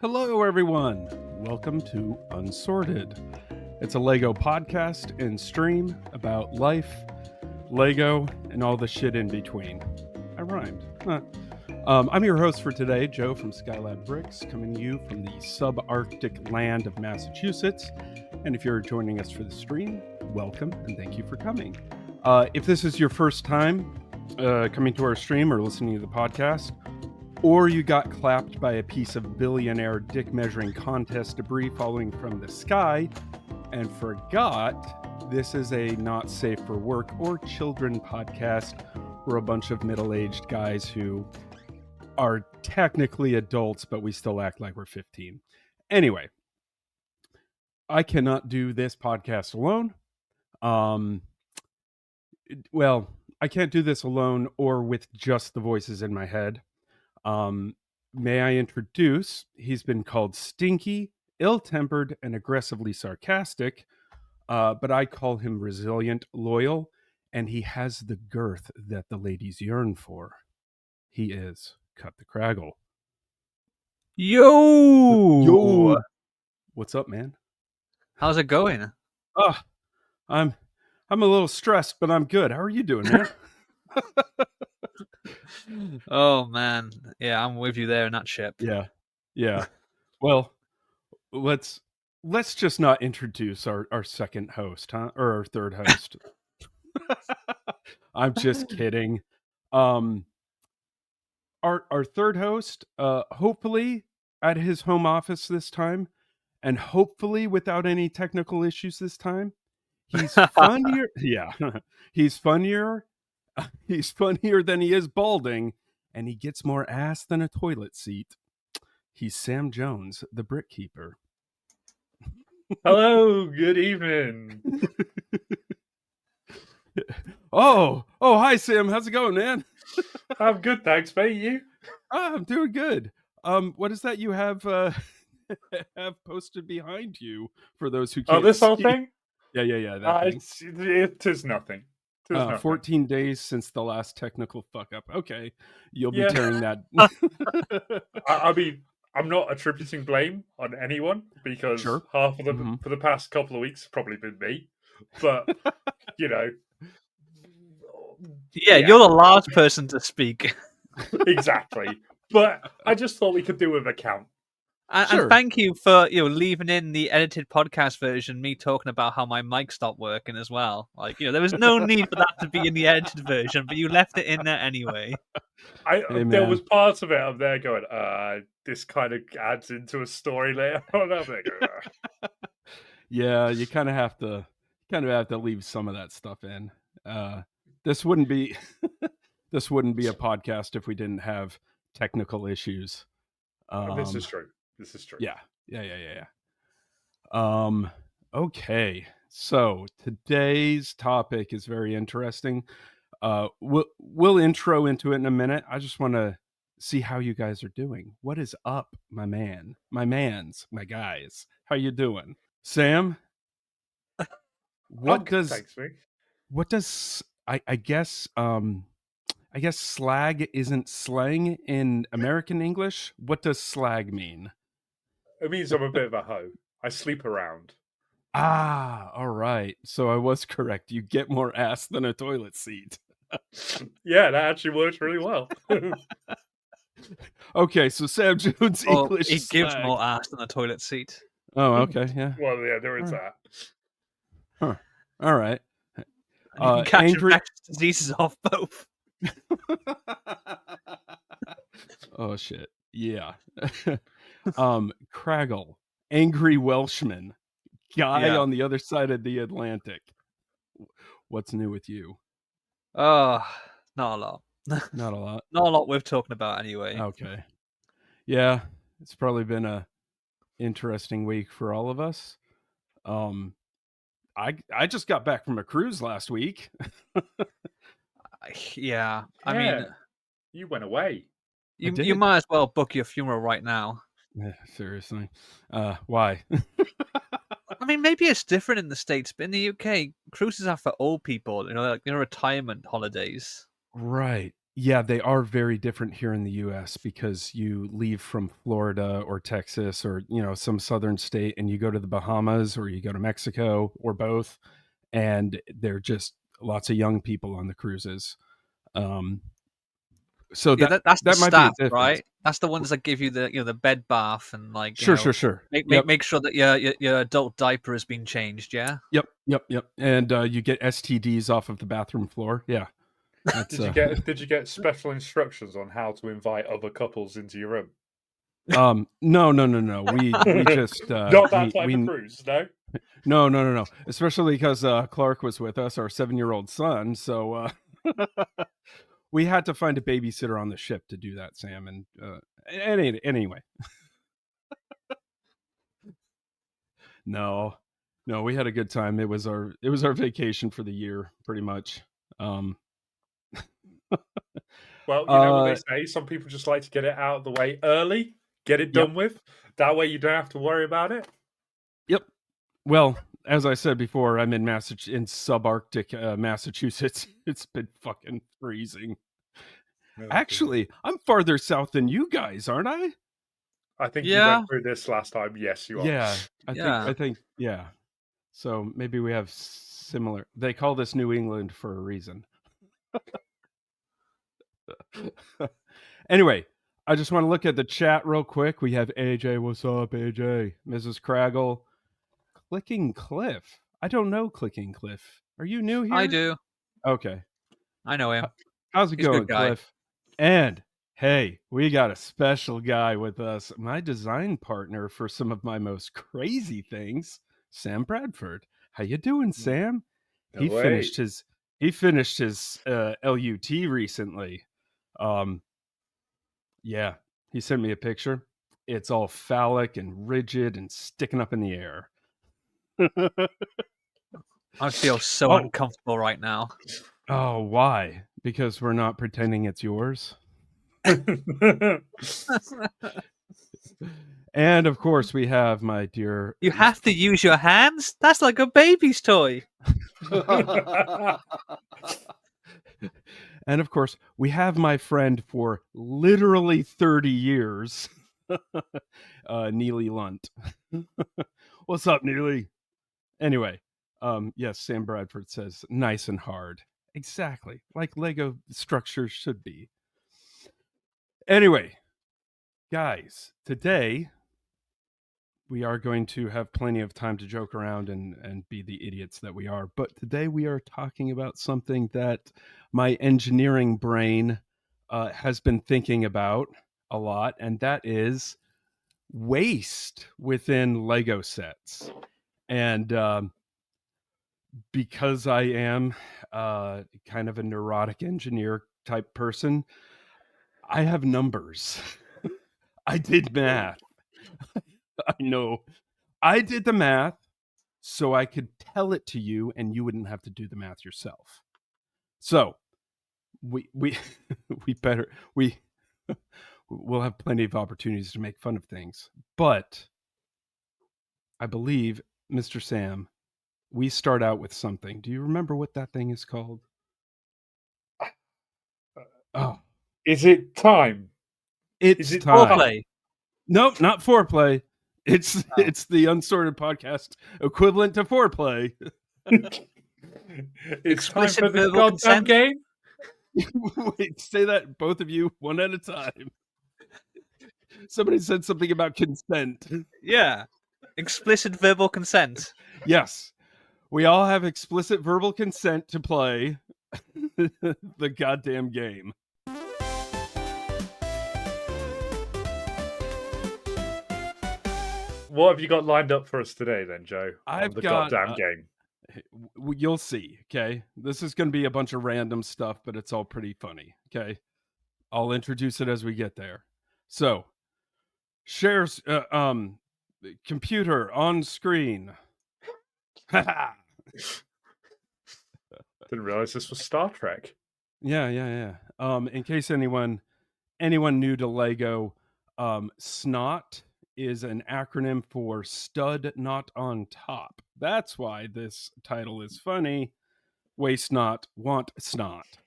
Hello, everyone. Welcome to Unsorted. It's a Lego podcast and stream about life, Lego, and all the shit in between. I rhymed. Huh. I'm your host for today, Joe from Skylab Bricks, coming to you from the subarctic land of Massachusetts. And if you're joining us for the stream, welcome and thank you for coming. If this is your first time coming to our stream or listening to the podcast, or you got clapped by a piece of billionaire dick measuring contest debris falling from the sky and forgot, this is a not safe for work or children podcast. We're a bunch of middle-aged guys who are technically adults, but we still act like we're 15. Anyway, I cannot do this podcast alone. Well, I can't do this alone or with just the voices in my head. May I introduce, he's been called stinky, ill-tempered, and aggressively sarcastic, but I call him resilient, loyal, and he has the girth that the ladies yearn for. He is Cut the Kragle. Yo! What's up, man? How's it going? I'm a little stressed, but I'm good. How are you doing, man? Oh man, yeah, I'm with you there in that ship. Yeah. Well, let's just not introduce our second host, huh? Or our third host. I'm just kidding. Our third host, hopefully at his home office this time, and hopefully without any technical issues this time. He's funnier. Yeah, he's funnier. He's funnier than he is balding, and he gets more ass than a toilet seat. He's Sam Jones, the Brick Keeper. Hello, good evening. Oh, hi, Sam. How's it going, man? I'm good, thanks, mate. You? I'm doing good. What is that you have have posted behind you for those who can't? Oh, this see? whole thing? Yeah. That thing. It is nothing. 14 days since the last technical fuck up. Okay, you'll be tearing that. I mean, I'm not attributing blame on anyone because half of them for the past couple of weeks have probably been me. But you know, yeah, you're the last person to speak. Exactly. But I just thought we could do with a count. And thank you for leaving in the edited podcast version, me talking about how my mic stopped working as well. Like, there was no need for that to be in the edited version, but you left it in there anyway. There was parts of it up there going, this kind of adds into a story later on. Yeah, you kind of have to leave some of that stuff in. This wouldn't be a podcast if we didn't have technical issues. This is true. Yeah. Okay. So today's topic is very interesting. We'll intro into it in a minute. I just want to see how you guys are doing. What is up, my guys? How you doing? Sam? I guess slag isn't slang in American English. What does slag mean? It means I'm a bit of a hoe. I sleep around. All right. So I was correct. You get more ass than a toilet seat. Yeah, that actually works really well. Okay, so Sam Jones English it gives more ass than a toilet seat. Oh, okay, yeah. Well, yeah, there is that. Huh. All right. You can catch infectious diseases off both. Oh shit. Yeah. Kragle, angry Welshman, guy on the other side of the Atlantic. What's new with you? Not a lot. Not a lot. Not a lot worth talking about anyway. Okay. Yeah, it's probably been a interesting week for all of us. I just got back from a cruise last week. Yeah, I mean, you went away. You might as well book your funeral right now. Yeah, seriously. Why? I mean, maybe it's different in the States, but in the UK, cruises are for old people. Like retirement holidays. Right. Yeah, they are very different here in the U.S. because you leave from Florida or Texas or, some southern state and you go to the Bahamas or you go to Mexico or both, and they're just lots of young people on the cruises. So that's the might be a staff, difference. right? That's the ones that give you the the bed bath and Sure. Make sure that your adult diaper has been changed. Yeah. Yep. And you get STDs off of the bathroom floor. Yeah. Did you get special instructions on how to invite other couples into your room? No. We just not that type of cruise, no. No. Especially because Clark was with us, our 7-year-old son. So we had to find a babysitter on the ship to do that, Sam. And anyway, no, we had a good time. It was our vacation for the year, pretty much. Well, you know what they say. Some people just like to get it out of the way early, get it done with. That way, you don't have to worry about it. Yep. Well, as I said before, I'm in subarctic Massachusetts. It's been fucking freezing. Actually, I'm farther south than you guys, aren't I? I think you went through this last time. Yes, you are. Yeah, I think. Yeah. So maybe we have similar. They call this New England for a reason. Anyway, I just want to look at the chat real quick. We have AJ. What's up, AJ? Mrs. Kragle. Clicking Cliff. I don't know Clicking Cliff. Are you new here? I do. Okay. I know him. How's it going, Cliff? And hey, we got a special guy with us. My design partner for some of my most crazy things, Sam Bradford. How you doing, Sam? He finished his LUT recently. Yeah, he sent me a picture. It's all phallic and rigid and sticking up in the air. I feel so uncomfortable right now. Oh, why? Because we're not pretending it's yours? And of course, we have my dear. You have to use your hands? That's like a baby's toy. And of course, we have my friend for literally 30 years, Neely Lunt. What's up, Neely? Anyway, yes, Sam Bradford says nice and hard. Exactly, like Lego structures should be. Anyway, guys, today we are going to have plenty of time to joke around and be the idiots that we are. But today we are talking about something that my engineering brain has been thinking about a lot, and that is waste within Lego sets. And because I am kind of a neurotic engineer type person, I have numbers. I did math. I know. I did the math so I could tell it to you and you wouldn't have to do the math yourself. So we'll have plenty of opportunities to make fun of things. But I believe, Mr. Sam, we start out with something. Do you remember what that thing is called? Is it time? Is it time? Foreplay? Nope, not foreplay. It's the Unsorted podcast equivalent to foreplay. It's time for the goddamn game. Wait, say that both of you one at a time. Somebody said something about consent. Yeah, explicit verbal consent. Yes, we all have explicit verbal consent to play the goddamn game. What have you got lined up for us today, then, Joe? I've got goddamn game. You'll see. Okay, this is going to be a bunch of random stuff, but it's all pretty funny. Okay, I'll introduce it as we get there. So, shares computer on screen. Didn't realize this was Star Trek. Yeah. In case anyone new to Lego, SNOT is an acronym for stud not on top. That's why this title is funny. Waste not, want snot.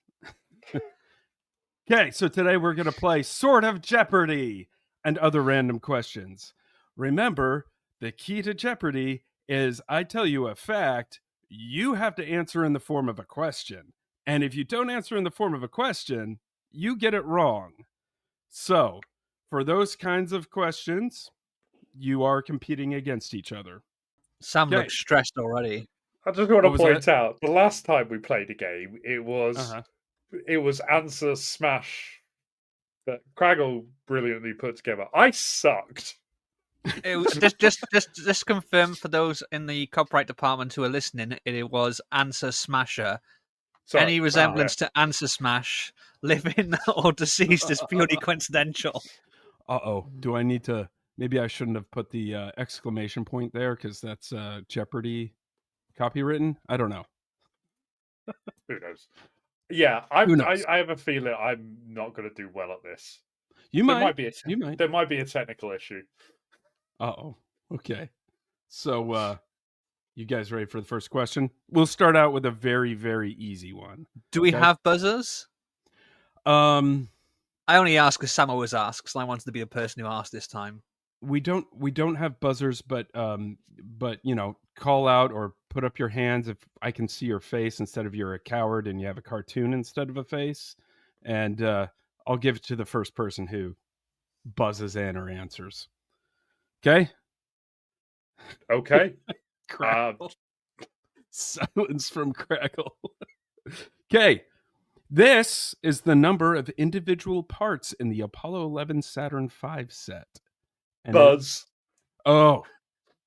Okay, so today we're going to play Sort of Jeopardy and other random questions. Remember, the key to Jeopardy is I tell you a fact, you have to answer in the form of a question. And if you don't answer in the form of a question, you get it wrong. So, for those kinds of questions, you are competing against each other. Sam looks stressed already. I just want to point out, the last time we played a game, it was Answer Smash that Kragle brilliantly put together. I sucked. It was just confirm for those in the copyright department who are listening. It was Answer Smasher. Sorry. Any resemblance to Answer Smash, living or deceased, is purely coincidental. Do I need to? Maybe I shouldn't have put the exclamation point there because that's Jeopardy copywritten. I don't know. Who knows? Yeah, I have a feeling I'm not going to do well at this. You might. There might be a technical issue. Okay. So, you guys ready for the first question? We'll start out with a very, very easy one. Do we have buzzers? I only ask because Sam always asks, and I wanted to be the person who asked this time. We don't have buzzers, but you know, call out or put up your hands if I can see your face instead of you're a coward and you have a cartoon instead of a face, and I'll give it to the first person who buzzes in or answers. Okay. Silence from Kragle. Okay. This is the number of individual parts in the Apollo 11 Saturn V set. And Buzz.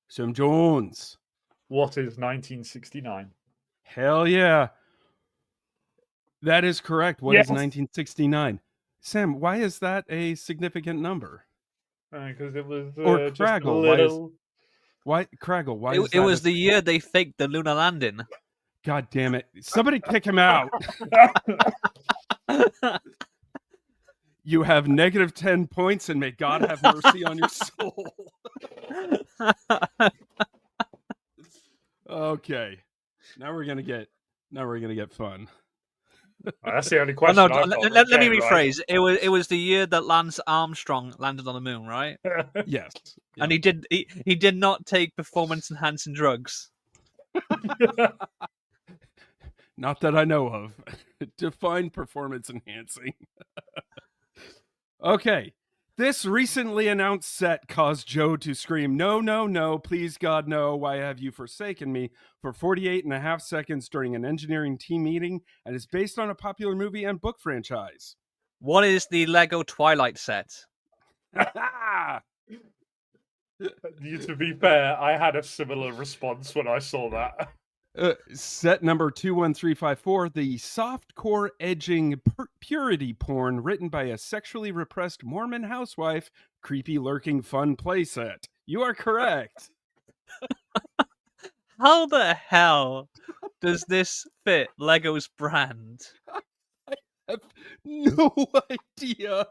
Sam Jones. What is 1969? Hell yeah. That is correct. What is 1969? Sam, why is that a significant number? Because it was or just Kragle. a little... Why Kragle? Why it was the year they faked the lunar landing. God damn it. Somebody kick him out. You have negative 10 points, and may God have mercy on your soul. Okay. Now we're gonna get fun. That's the only question. Let me rephrase. Right? It was the year that Lance Armstrong landed on the moon, right? Yes. Yeah. And he did not take performance enhancing drugs. Not that I know of. Define performance enhancing. Okay. This recently announced set caused Joe to scream, "No, no, no, please God, no, why have you forsaken me?" for 48 and a half seconds during an engineering team meeting, and is based on a popular movie and book franchise. What is the Lego Twilight set? To be fair, I had a similar response when I saw that. Set number 21354, the softcore edging purity porn written by a sexually repressed Mormon housewife, creepy lurking fun playset. You are correct. How the hell does this fit Lego's brand? I have no idea.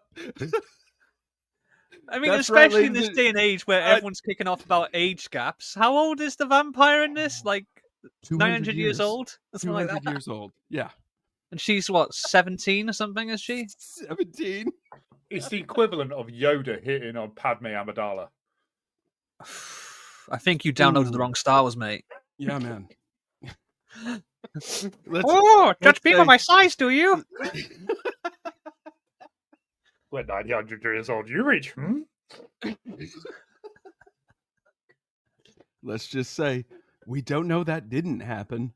I mean, especially in this day and age where everyone's kicking off about age gaps. How old is the vampire in this? Like 900 years old? 200 years old, yeah. And she's what, 17 or something, is she? 17. It's the equivalent of Yoda hitting on Padme Amidala. I think you downloaded the wrong Star Wars, mate. Yeah, man. Judge me by my size, do you? When 900 years old you reach, Let's just say, we don't know that didn't happen.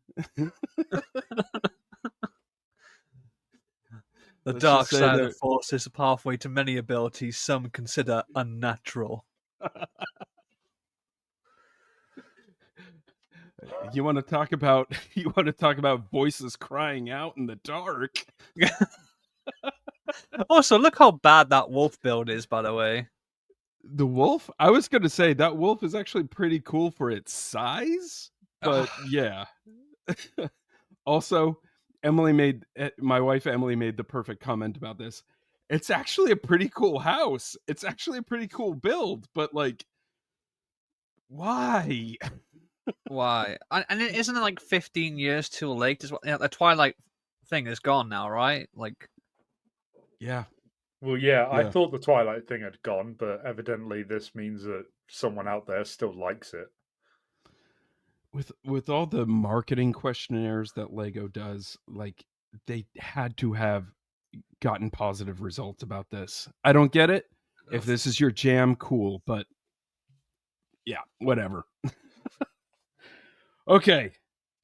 The dark side of the Force is a pathway to many abilities some consider unnatural. You want to talk about voices crying out in the dark? Also, look how bad that wolf build is, by the way. The wolf? I was going to say that wolf is actually pretty cool for its size, but yeah. Also, my wife Emily made the perfect comment about this. It's actually a pretty cool house. It's actually a pretty cool build, but like, why? Why? And isn't it like 15 years too late? The Twilight thing is gone now, right? Like, Yeah. Well, yeah, I thought the Twilight thing had gone, but evidently this means that someone out there still likes it. With all the marketing questionnaires that Lego does, like, they had to have gotten positive results about this. I don't get it. If this is your jam, cool, but yeah, whatever. Okay.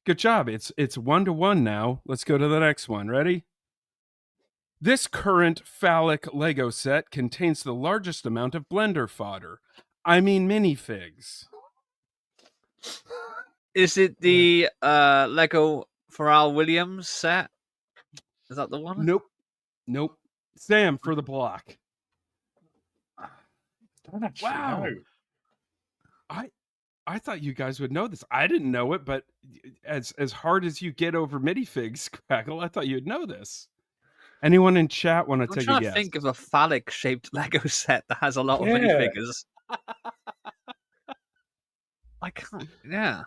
Good job. It's 1-1 now. Let's go to the next one. Ready? This current phallic Lego set contains the largest amount of blender fodder. I mean minifigs. Is it the Lego Pharrell Williams set? Is that the one? Nope. Sam for the block. I don't actually know. I thought you guys would know this. I didn't know it, but as hard as you get over minifigs, Kragle, I thought you'd know this. Anyone in chat want to take a guess? I'm trying to think of a phallic-shaped Lego set that has a lot of minifigures. I can't. Yeah.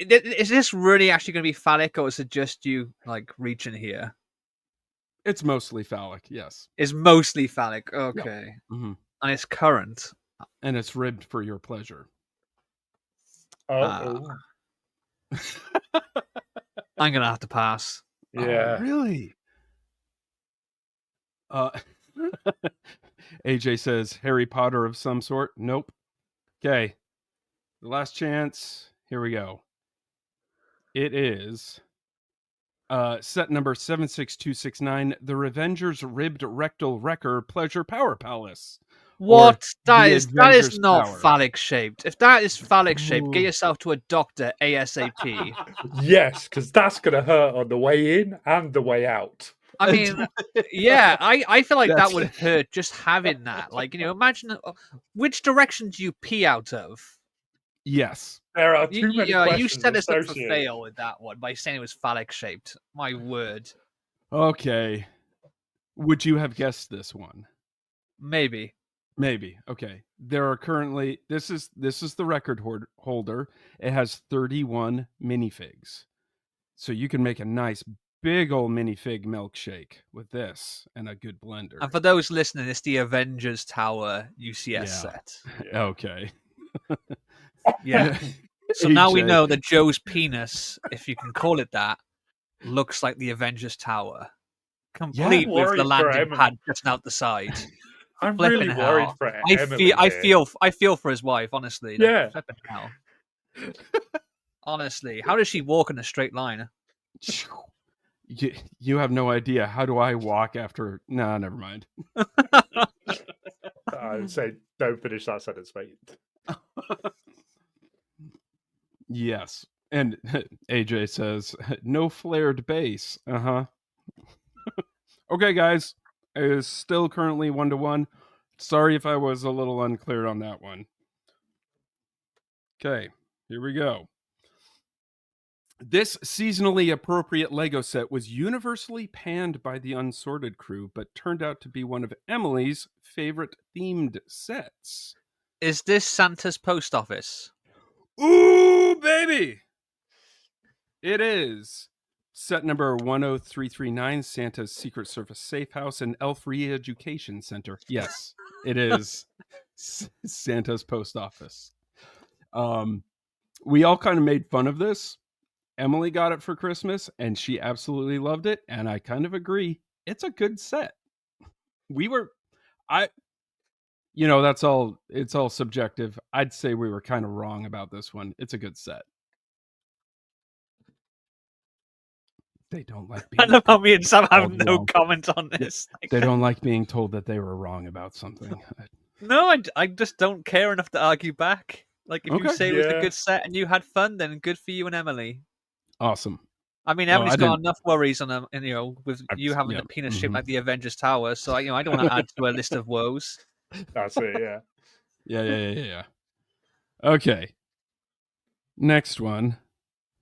Is this really actually going to be phallic, or is it just you like reaching here? It's mostly phallic. Yes. It's mostly phallic. Okay. Yep. Mm-hmm. And it's current. And it's ribbed for your pleasure. Oh. I'm gonna have to pass. Yeah. Oh, really? AJ says Harry Potter of some sort. Nope. Okay. The last chance. Here we go. It is set number 76269, The Revenger's Ribbed Rectal Wrecker Pleasure Power Palace. What? That is not Tower. Phallic shaped. If that is phallic shaped, get yourself to a doctor ASAP. Yes, because that's going to hurt on the way in and the way out. I mean, yeah, I feel like that would hurt just having that. Like, imagine which direction do you pee out of? Yes. There are too many questions. You set us up for fail with that one by saying it was phallic shaped. My word. Okay. Would you have guessed this one? Maybe. Okay. There are currently this is the record holder. It has 31 minifigs. So you can make a nice big old minifig milkshake with this and a good blender. And for those listening, it's the Avengers Tower UCS set. Okay. Yeah. So now we know that Joe's penis, if you can call it that, looks like the Avengers Tower. Complete with the landing pad just out the side. I'm really worried for Emily. I feel for his wife, honestly. Yeah. Hell. Honestly, how does she walk in a straight line? You have no idea. How do I walk after? Nah, never mind. I would say don't finish that sentence, mate. Yes. And AJ says, no flared base. Uh-huh. Okay, guys. It is still currently 1-1. Sorry if I was a little unclear on that one. Okay, here we go. This seasonally appropriate Lego set was universally panned by the Unsorted crew, but turned out to be one of Emily's favorite themed sets. Is this Santa's post office? Ooh, baby! It is. Set number 10339, Santa's Secret Service Safe House and Elf Re-Education Center. Yes, it is Santa's post office. We all kind of made fun of this. Emily got it for Christmas, and she absolutely loved it, and I kind of agree. It's a good set. It's all subjective. I'd say we were kind of wrong about this one. It's a good set. They don't like being... I love how me and Sam have no comment on this. They don't like being told that they were wrong about something. No, I just don't care enough to argue back. Like, if you say it was a good set and you had fun, then good for you and Emily. Awesome. I mean, Emily's got enough worries on with you having a penis shaped like the Avengers Tower, so I don't want to add to a list of woes. That's it, yeah. Yeah. Okay. Next one.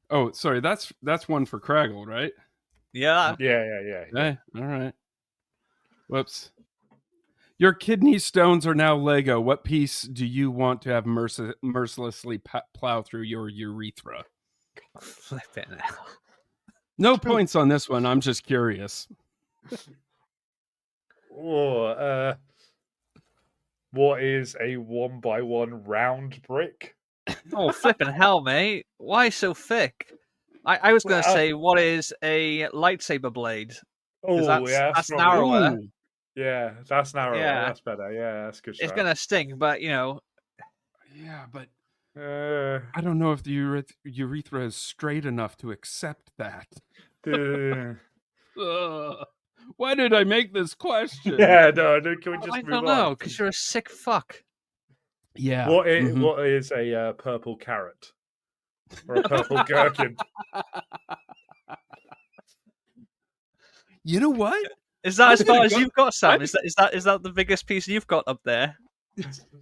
Oh, sorry, that's one for Kragle, right? Yeah. Yeah. All right. Whoops. Your kidney stones are now Lego. What piece do you want to have mercilessly plow through your urethra? Flip it now. No points on this one. I'm just curious. What is a 1x1 round brick? Oh, flipping hell, mate! Why so thick? I was going to say, what is a lightsaber blade? Oh, that's narrower. Ooh. Yeah, that's narrower. Yeah. That's better. Yeah, that's good. It's going to sting, but Yeah, but I don't know if the urethra is straight enough to accept that. Why did I make this question? Yeah, no. Can we just I move don't on? know, because you're a sick fuck. Yeah. What is a purple carrot or a purple gherkin? You know what? Is that as far as you've got, Sam? Is that the biggest piece you've got up there?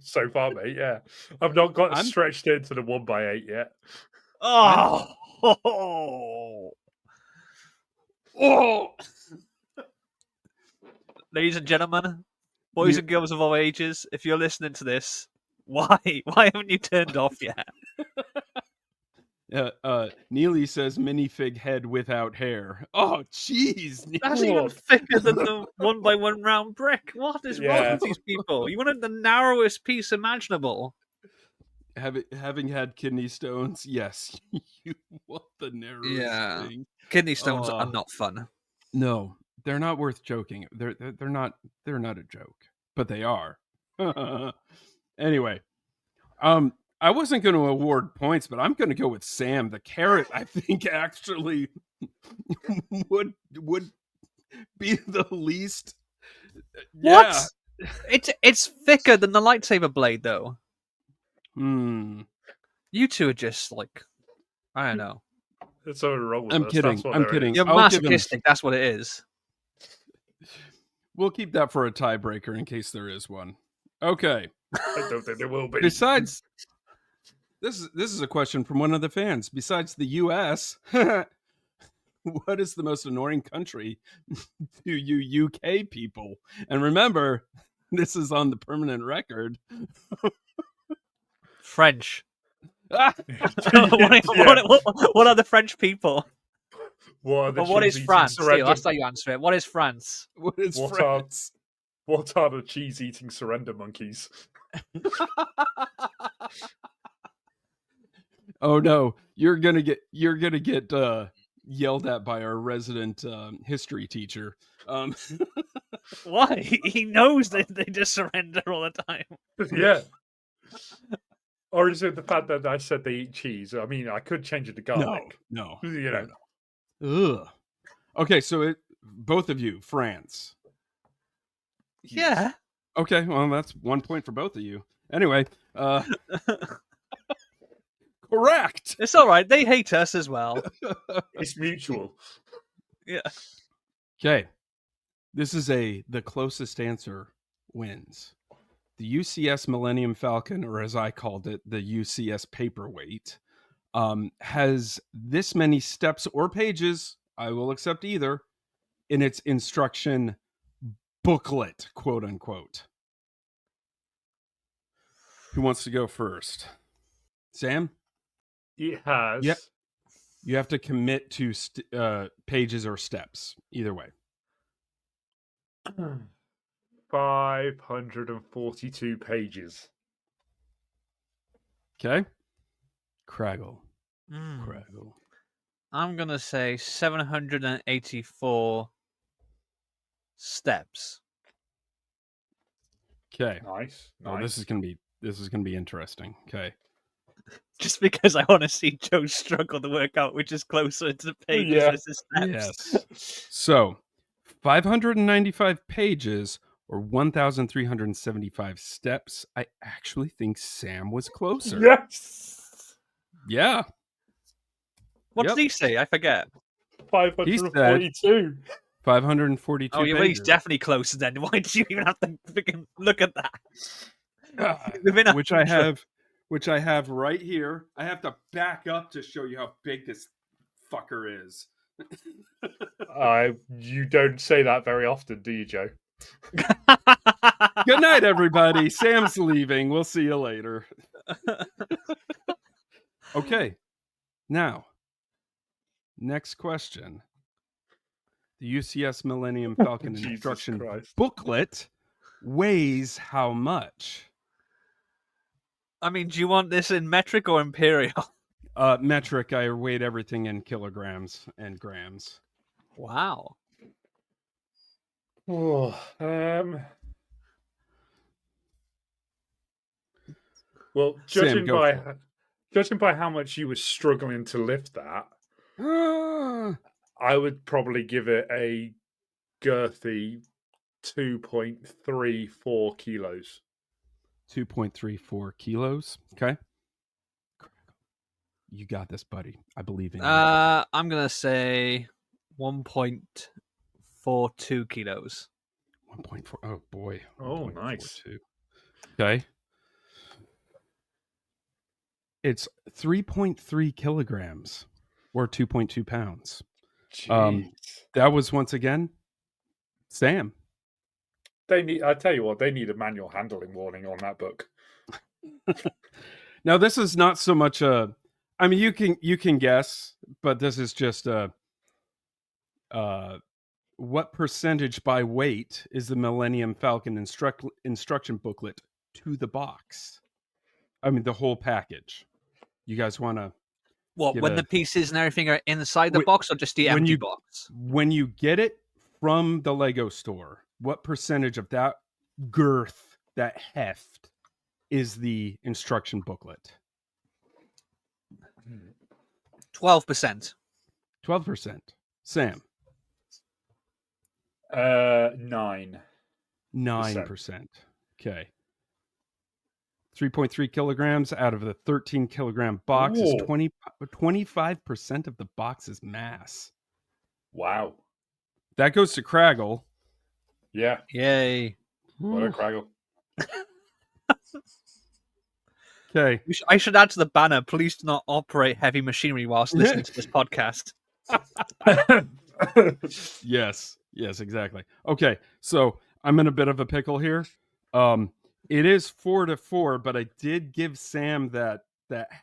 So far, mate. Yeah, I've not got stretched into the 1x8 yet. Oh. Ladies and gentlemen, boys and girls of all ages, if you're listening to this, why haven't you turned off yet? Neely says minifig head without hair. Oh, jeez. That's even thicker than the 1x1 round brick. What is wrong with these people? You wanted the narrowest piece imaginable. Having had kidney stones, yes, you want the narrowest thing. Kidney stones are not fun. No, they're not worth joking. They're not a joke, but they are. Anyway, I wasn't going to award points, but I'm going to go with Sam. The carrot, I think, actually would be the least. What? Yeah. It's thicker than the lightsaber blade, though. You two are just like, I don't know. It's so wrong with I'm us. kidding. I'm kidding. You're masochistic. That's what it is. We'll keep that for a tiebreaker in case there is one. Okay. I don't think there will be. Besides, this is a question from one of the fans. Besides the U.S., what is the most annoying country to you UK people? And remember, this is on the permanent record. French. What are the French people? What is France? That's how you answer it. What is France? What is France? What are the cheese-eating surrender monkeys? Oh no, you're gonna get yelled at by our resident history teacher. Why? He knows they just surrender all the time. Yeah. Or is it the fact that I said they eat cheese? I mean, I could change it to garlic. No. You know. Ugh. Okay, so both of you, France. Yeah. Okay, well, that's 1 point for both of you. Anyway, correct. It's all right. They hate us as well. It's mutual. Yeah. Okay. This is the closest answer wins. The UCS Millennium Falcon, or as I called it, the UCS Paperweight, has this many steps or pages, I will accept either, in its instruction booklet, quote unquote. Who wants to go first? Sam? It has. Yep. You have to commit to pages or steps, either way. 542 pages. Okay. Kragle. Kragle. I'm going to say 784 steps. Okay. Nice. Oh, this is going to be interesting. Okay. Just because I want to see Joe struggle to work out which is closer to the pages versus steps. Yes. So, 595 pages or 1,375 steps. I actually think Sam was closer. Yes. Yeah. What did he say? I forget. 542. 542 Oh, yeah, pages. well, he's definitely closer then. Why did you even have to freaking look at that? Which I have right here. I have to back up to show you how big this fucker is. You don't say that very often, do you, Joe? Good night, everybody. Sam's leaving. We'll see you later. Okay. Now, Next question. The UCS Millennium Falcon instruction booklet weighs how much? I mean, do you want this in metric or imperial? Metric. I weighed everything in kilograms and grams. Wow. Oh, well, judging by how much you were struggling to lift that, I would probably give it a girthy 2.34 kilos. 2.34 kilos. Okay. You got this, buddy. I believe in you. I'm going to say 1.42 kilos. 1.4. Oh, boy. Oh, nice. Okay. It's 3.3 kilograms or 2.2 pounds. That was, once again, Sam. I tell you what, they need a manual handling warning on that book. Now, this is not so much I mean, you can guess, but this is just what percentage by weight is the Millennium Falcon instruction booklet to the box? I mean, the whole package. You guys want to? What, when the pieces and everything are inside the box, or just the empty box? When you get it from the Lego store, what percentage of that girth, that heft, is the instruction booklet? 12%. 12%. Sam? 9%. 9%. Okay. 3.3 kilograms out of the 13 kilogram box is 25% of the box's mass. Wow. That goes to Kragle. Yeah. Yay. What a Kragle. Okay. I should add to the banner, please do not operate heavy machinery whilst listening to this podcast. Yes, exactly. Okay, so I'm in a bit of a pickle here. It is 4-4, but I did give Sam that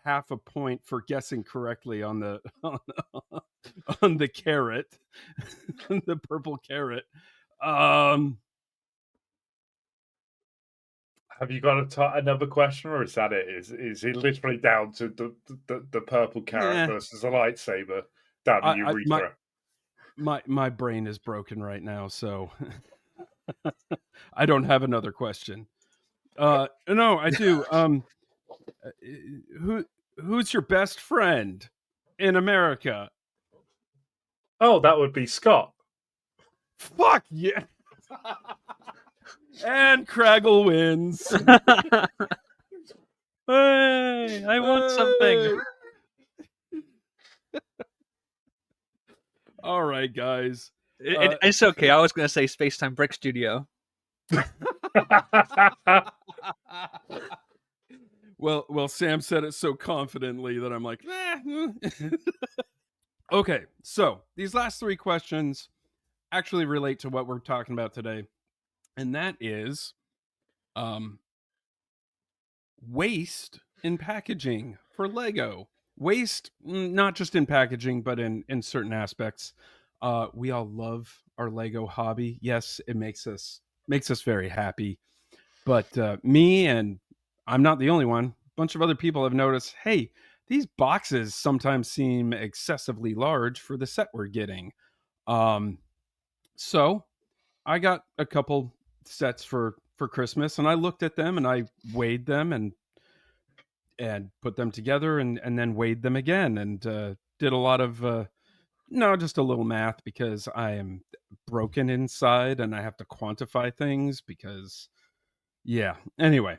half a point for guessing correctly on the on the carrot, the purple carrot. Have you got another question, or is that it? Is it literally down to the purple carrot versus a lightsaber? Damn you, Urethra. My brain is broken right now, so I don't have another question. No, I do. Who's your best friend in America? Oh, that would be Scott. Fuck yeah. And Kragle wins. Hey, I want something. All right, guys. It's okay. I was going to say Spacetime Brick Studio. Well, Sam said it so confidently that I'm like, Okay, so these last three questions actually relate to what we're talking about today, and that is waste in packaging for Lego. Waste, not just in packaging, but in certain aspects. We all love our Lego hobby. Yes, it makes us very happy. But me, and I'm not the only one, a bunch of other people have noticed, hey, these boxes sometimes seem excessively large for the set we're getting. So I got a couple sets for Christmas, and I looked at them and I weighed them and put them together and then weighed them again and did a lot of just a little math, because I am broken inside and I have to quantify things because anyway.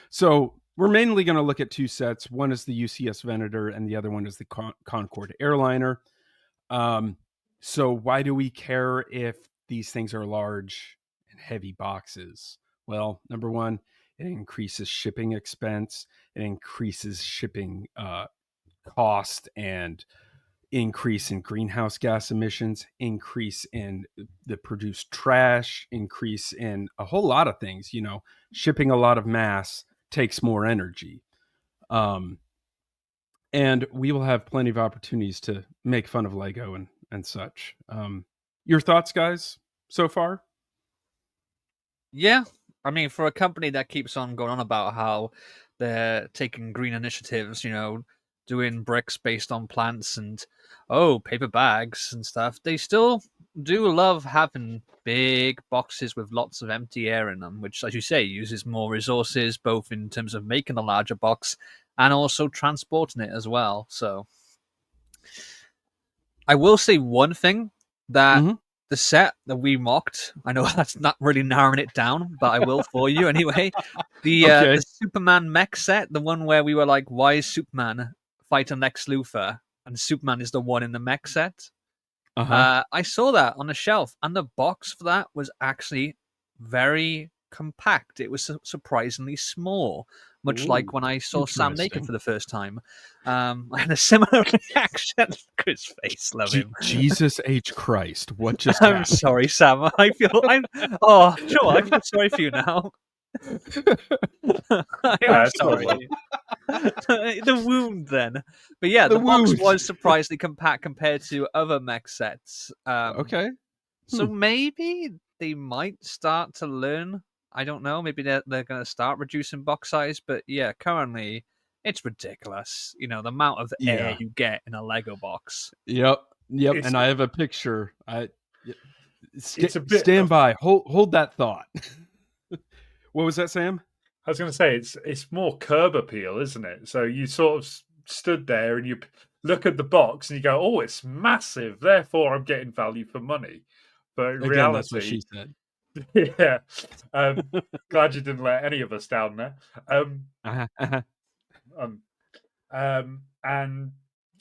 So we're mainly going to look at two sets. One is the UCS Venator and the other one is the Concorde Airliner. So why do we care if these things are large and heavy boxes? Well, number one, it increases shipping expense. It increases shipping cost and increase in greenhouse gas emissions, increase in the produced trash, increase in a whole lot of things. Shipping a lot of mass takes more energy. And we will have plenty of opportunities to make fun of Lego and such. Your thoughts, guys, so far? Yeah. I mean, for a company that keeps on going on about how they're taking green initiatives, doing bricks based on plants and, paper bags and stuff, they still do love having big boxes with lots of empty air in them, which, as you say, uses more resources, both in terms of making a larger box and also transporting it as well. So I will say one thing that the set that we mocked, I know that's not really narrowing it down, but I will for you anyway. The Superman mech set, the one where we were like, why is Superman fighting Lex Luthor? And Superman is the one in the mech set. I saw that on the shelf, and the box for that was actually very compact. It was surprisingly small, much like when I saw Sam naked for the first time. I had a similar reaction. Chris' face, love him. Jesus H. Christ, what just I'm happened? sorry, Sam. I feel sorry for you now. I'm sorry. The wound, then. But yeah, the box was surprisingly compact compared to other mech sets. So maybe they might start to learn. I don't know. Maybe they're going to start reducing box size. But yeah, currently it's ridiculous. The amount of air you get in a Lego box. Yep. And I have a picture. Stand by. Hold that thought. What was that, Sam? I was going to say it's more curb appeal, isn't it? So you sort of stood there and you look at the box and you go, "Oh, it's massive. Therefore, I'm getting value for money." But in reality, that's what she said. Yeah. Glad you didn't let any of us down there. And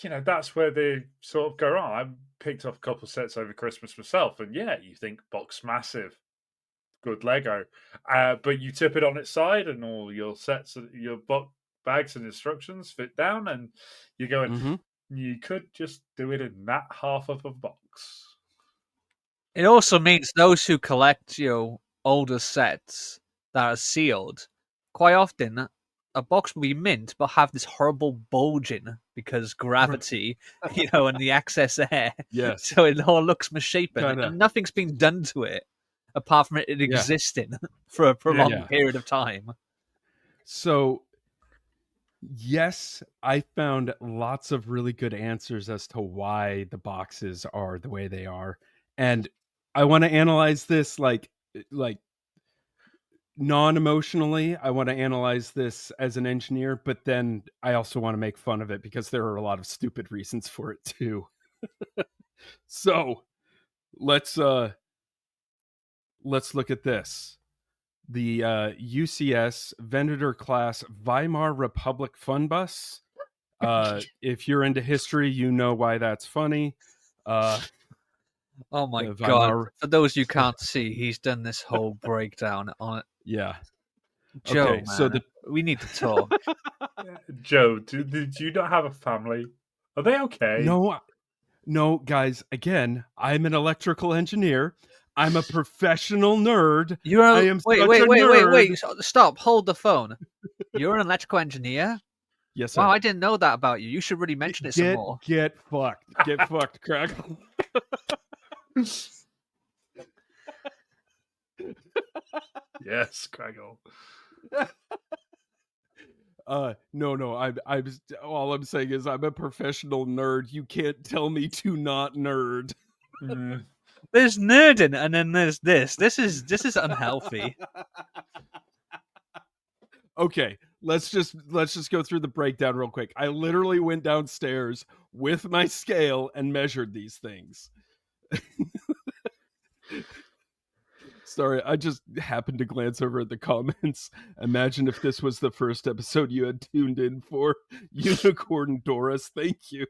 that's where they sort of go wrong. I picked up a couple of sets over Christmas myself, and you think box massive, good Lego, but you tip it on its side, and all your sets, your bags and instructions fit down, and you're going. You could just do it in that half of a box. It also means those who collect older sets that are sealed, quite often a box will be mint but have this horrible bulging because gravity, and the excess air. Yes. So it all looks misshapen and nothing's been done to it apart from it existing for a prolonged period of time. So yes, I found lots of really good answers as to why the boxes are the way they are. And I want to analyze this like non-emotionally. I want to analyze this as an engineer, but then I also want to make fun of it because there are a lot of stupid reasons for it too. So let's look at this. The UCS Venator class Weimar Republic fun bus. If you're into history, you know why that's funny. Oh my God. For those you can't see, he's done this whole breakdown on it. Yeah. Joe, okay, man, so we need to talk. Joe, did you not have a family? Are they okay? No, guys, again, I'm an electrical engineer. I'm a professional nerd. Wait. Stop. Hold the phone. You're an electrical engineer? Yes, sir. Wow, I didn't know that about you. You should really mention it some more. Get fucked. Get fucked, Kragle. Yes, Kragle. No. I'm all I'm saying is I'm a professional nerd. You can't tell me to not nerd. There's nerding, and then there's this. This is unhealthy. Okay, let's just go through the breakdown real quick. I literally went downstairs with my scale and measured these things. Sorry, I just happened to glance over at the comments. Imagine if this was the first episode you had tuned in for. Unicorn Doris, thank you.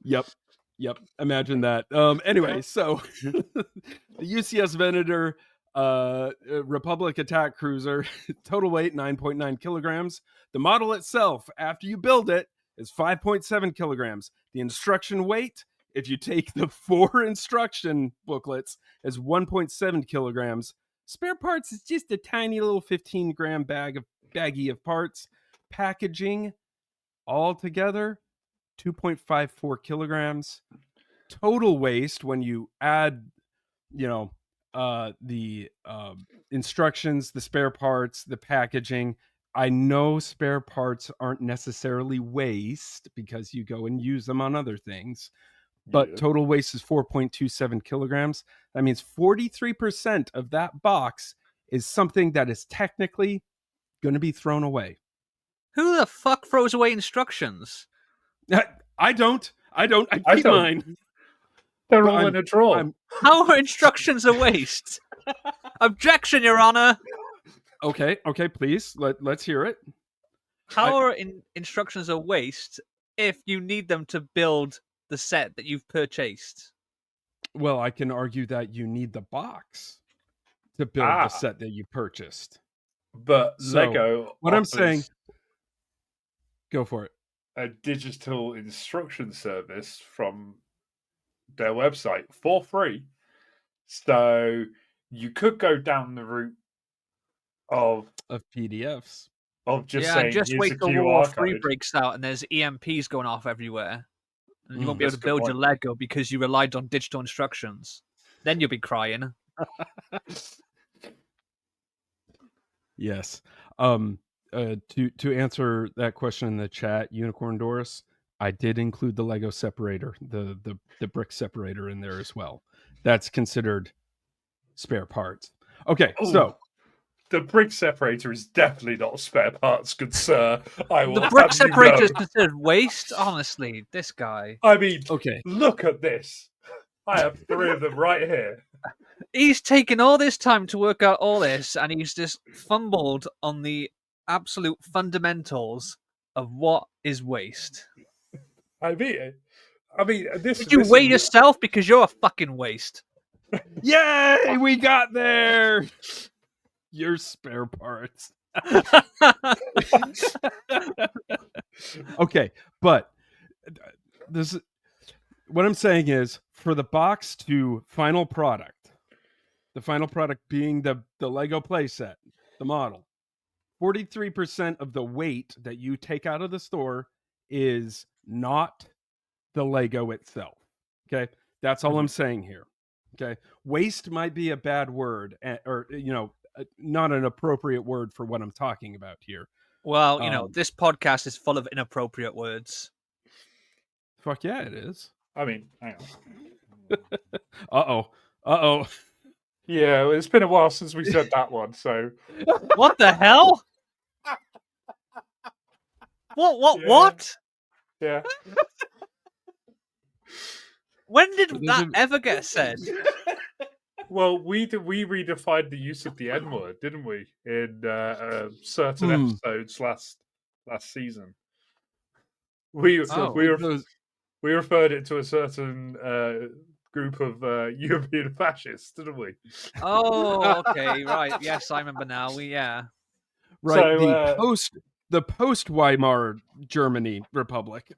Yep. Imagine that. Anyway, so the UCS Venator Republic attack cruiser, total weight 9.9 kilograms. The model itself, after you build it, is 5.7 kilograms. The instruction weight, if you take the 4 instruction booklets, is 1.7 kilograms. Spare parts is just a tiny little 15-gram baggie of parts. Packaging, all together, 2.54 kilograms. Total waste when you add, the instructions, the spare parts, the packaging. I know spare parts aren't necessarily waste because you go and use them on other things, but total waste is 4.27 kilograms. That means 43% of that box is something that is technically going to be thrown away. Who the fuck throws away instructions? I don't. I keep mine. They're all in a drawer. How are instructions a waste? Objection, Your Honor. Okay, please. Let's hear it. How are instructions a waste if you need them to build the set that you've purchased? Well, I can argue that you need the box to build the set that you purchased. But Lego, what I'm saying, go for it. A digital instruction service from their website for free. So you could go down the route of PDFs. Of just saying, just here's wait a till QR War code. 3 breaks out and there's EMPs going off everywhere. And you won't be able to build your Lego because you relied on digital instructions. Then you'll be crying. Yes. To answer that question in the chat, Unicorn Doris, I did include the Lego separator, the brick separator in there as well. That's considered spare parts. Okay, so the brick separator is definitely not spare parts, good sir. The brick separator is considered waste? Honestly, this guy. I mean, okay. Look at this. I have 3 of them right here. He's taken all this time to work out all this, and he's just fumbled on the absolute fundamentals of what is waste. I mean, this. Did you weigh yourself? Because you're a fucking waste. Yay! We got there. Your spare parts. Okay, but this. What I'm saying is, for the box to final product, the final product being the Lego playset, the model, 43% of the weight that you take out of the store is not the Lego itself. Okay, that's all I'm saying here. Okay, waste might be a bad word, or not an appropriate word for what I'm talking about here. Well, this podcast is full of inappropriate words. Fuck yeah, it is. I mean, hang on. Uh-oh. Yeah, it's been a while since we said that one, so... What the hell? What? Yeah. When did that ever get said? Well, we redefined the use of the N-word, didn't we? In certain episodes last season. We referred it to a certain group of European fascists, didn't we? Oh, okay, right. Yes, I remember now. Right, so, the post Weimar Germany Republic.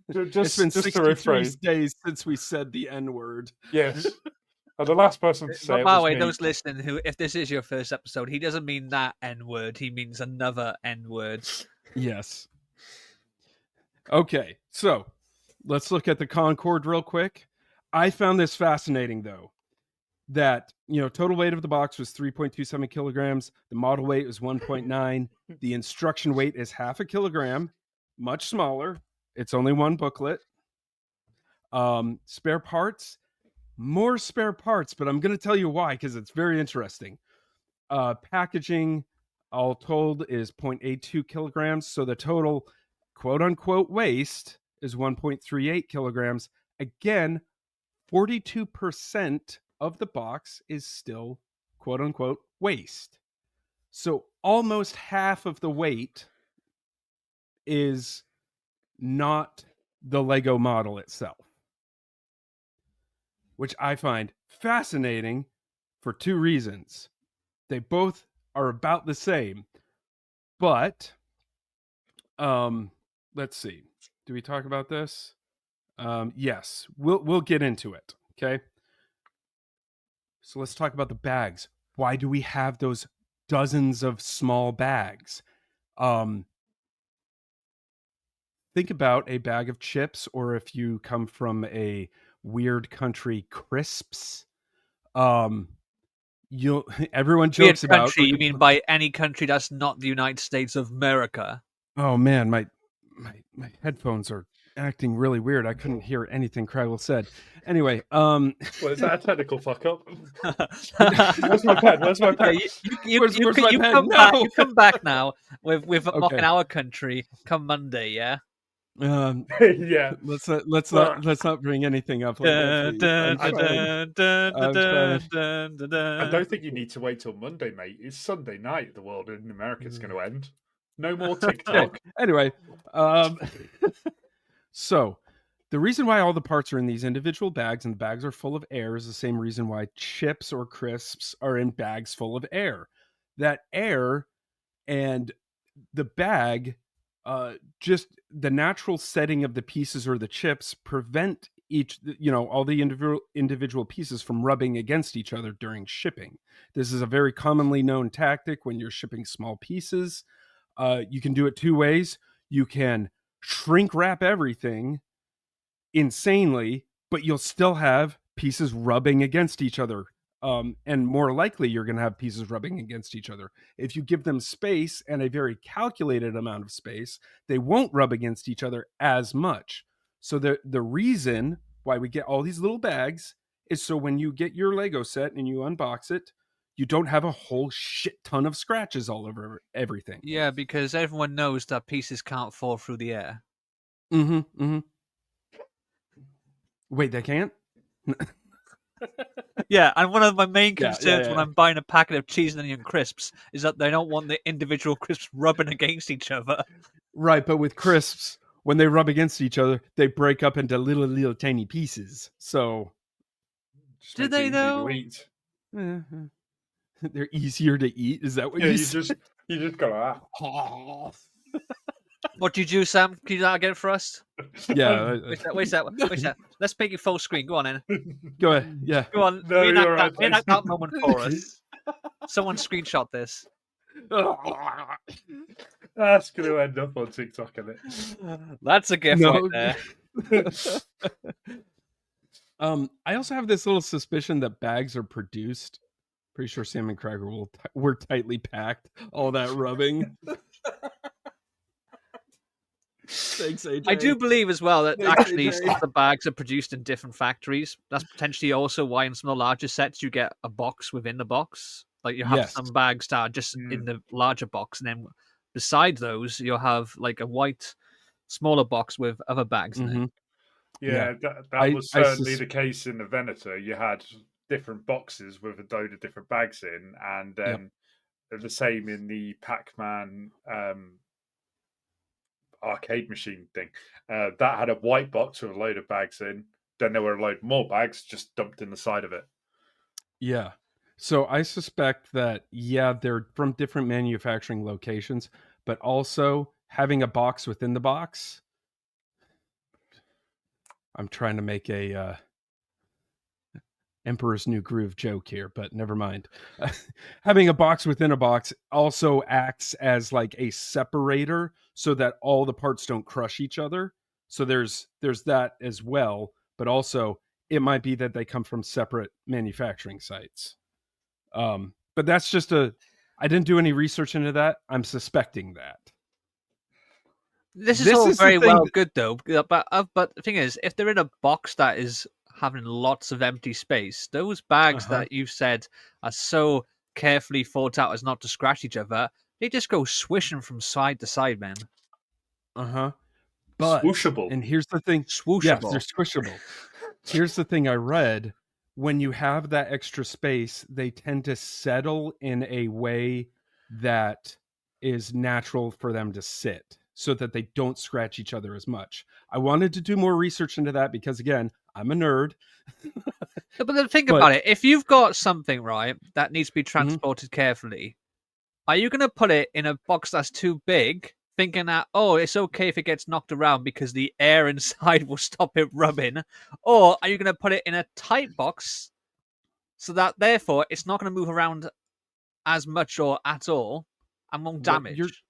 It's been 63 days since we said the N-word. Yes. And the last person to say by the way, those listening, who, if this is your first episode, he doesn't mean that N-word. He means another N-word. Yes. Okay, so let's look at the Concorde real quick. I found this fascinating, though, that, total weight of the box was 3.27 kilograms. The model weight was 1.9. The instruction weight is 0.5 kilogram, much smaller. It's only one booklet. Spare parts, more spare parts, but I'm going to tell you why, because it's very interesting. Packaging, all told, is 0.82 kilograms. So the total quote-unquote waste is 1.38 kilograms. Again, 42% of the box is still quote-unquote waste. So almost half of the weight is not the Lego model itself, which I find fascinating for 2 reasons. They both are about the same, but let's see. Do we talk about this? Yes, we'll get into it. Okay. So let's talk about the bags. Why do we have those dozens of small bags? think about a bag of chips, or if you come from a weird country, crisps. Everyone jokes Weird about. country? You mean by any country that's not the United States of America? Oh man, my headphones are acting really weird. I couldn't hear anything Kragle said. Anyway, well, is that a technical fuck up? Where's my pen? Where's my pen? Where's my pen? Come No! back, you come back now with Okay. mocking our country come Monday, yeah. Yeah. Let's not bring anything up like that. I don't think you need to wait till Monday, mate. It's Sunday night. The world in America's going to end. No more TikTok. Anyway, so the reason why all the parts are in these individual bags and the bags are full of air is the same reason why chips or crisps are in bags full of air. That air and the bag, just the natural setting of the pieces or the chips prevent all the individual pieces from rubbing against each other during shipping. This is a very commonly known tactic when you're shipping small pieces. You can do it two ways. You can shrink wrap everything insanely, but you'll still have pieces rubbing against each other. And more likely, you're going to have pieces rubbing against each other. If you give them space and a very calculated amount of space, they won't rub against each other as much. So the reason why we get all these little bags is so when you get your Lego set and you unbox it, you don't have a whole shit ton of scratches all over everything. Yeah, because everyone knows that pieces can't fall through the air. Wait, they can't? Yeah, and one of my main concerns when I'm buying a packet of cheese and onion crisps is that they don't want the individual crisps rubbing against each other. Right, but with crisps, when they rub against each other, they break up into little tiny pieces. So, do they though? They're easier to eat. Is that what you said? You just go like that. What do you do, Sam? Can you do that again for us? Yeah. Wait a sec. Let's make it full screen. Go on, then. Go ahead. Yeah. Go on. No, reenact that moment for us. Someone screenshot this. That's going to end up on TikTok, isn't it? That's a gift right there. I also have this little suspicion that bags are produced. Pretty sure Sam and Kragle were tightly packed. All that rubbing. Thanks, AJ. I do believe as well that actually some of the bags are produced in different factories. That's potentially also why in some of the larger sets you get a box within the box. Like you have some bags that are just in the larger box, and then beside those you'll have like a white, smaller box with other bags in it. Yeah, that was certainly the case in the Venator. You had different boxes with a load of different bags in, and then the same in the Pac-Man arcade machine thing. That had a white box with a load of bags in. Then there were a load more bags just dumped in the side of it. Yeah. So I suspect that, they're from different manufacturing locations, but also having a box within the box. I'm trying to make a Emperor's New Groove joke here, but never mind. Having a box within a box also acts as like a separator so that all the parts don't crush each other. So there's that as well, but also it might be that they come from separate manufacturing sites. But that's just I didn't do any research into that. I'm suspecting that. This is all very well good though, but the thing is, if they're in a box that is having lots of empty space, those bags that you said are so carefully thought out as not to scratch each other, they just go swishing from side to side, man. But swooshable. And here's the thing. Swooshable. Yes, they're swishable. Here's the thing I read. When you have that extra space, they tend to settle in a way that is natural for them to sit so that they don't scratch each other as much. I wanted to do more research into that because, again, I'm a nerd. But then think about it. If you've got something, right, that needs to be transported carefully, are you going to put it in a box that's too big, thinking that, it's okay if it gets knocked around because the air inside will stop it rubbing? Or are you going to put it in a tight box so that, therefore, it's not going to move around as much or at all and won't damage?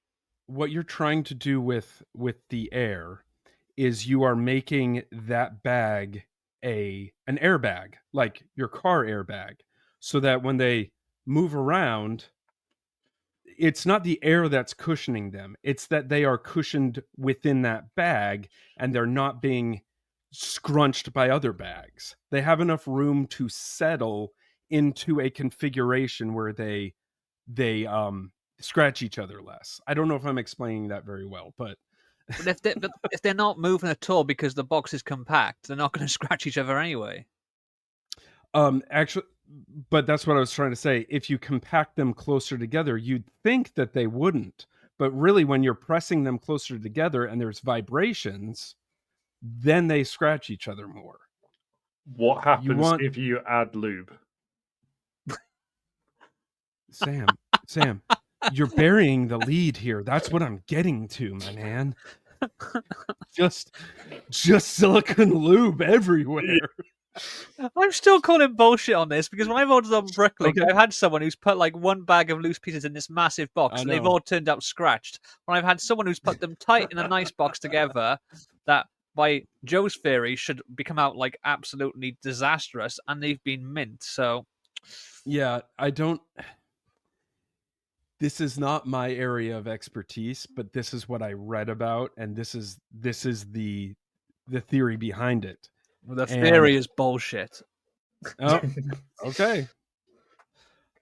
What you're trying to do with the air is you are making that bag an airbag, like your car airbag, so that when they move around, it's not the air that's cushioning them. It's that they are cushioned within that bag and they're not being scrunched by other bags. They have enough room to settle into a configuration where they scratch each other less. I don't know if I'm explaining that very well, but if they're not moving at all because the box is compact, they're not going to scratch each other anyway. Actually, but that's what I was trying to say. If you compact them closer together, you'd think that they wouldn't. But really, when you're pressing them closer together and there's vibrations, then they scratch each other more. What happens if you add lube? Sam, you're burying the lead here. That's what I'm getting to, my man. Just silicone lube everywhere. I'm still calling bullshit on this because when I've ordered on Bricklink, I've had someone who's put like one bag of loose pieces in this massive box and they've all turned out scratched. When I've had someone who's put them tight in a nice box together that, by Joe's theory, should become out like absolutely disastrous, and they've been mint. So, yeah, this is not my area of expertise, but this is what I read about, and this is the theory behind it. Well, the theory is bullshit. Oh, okay.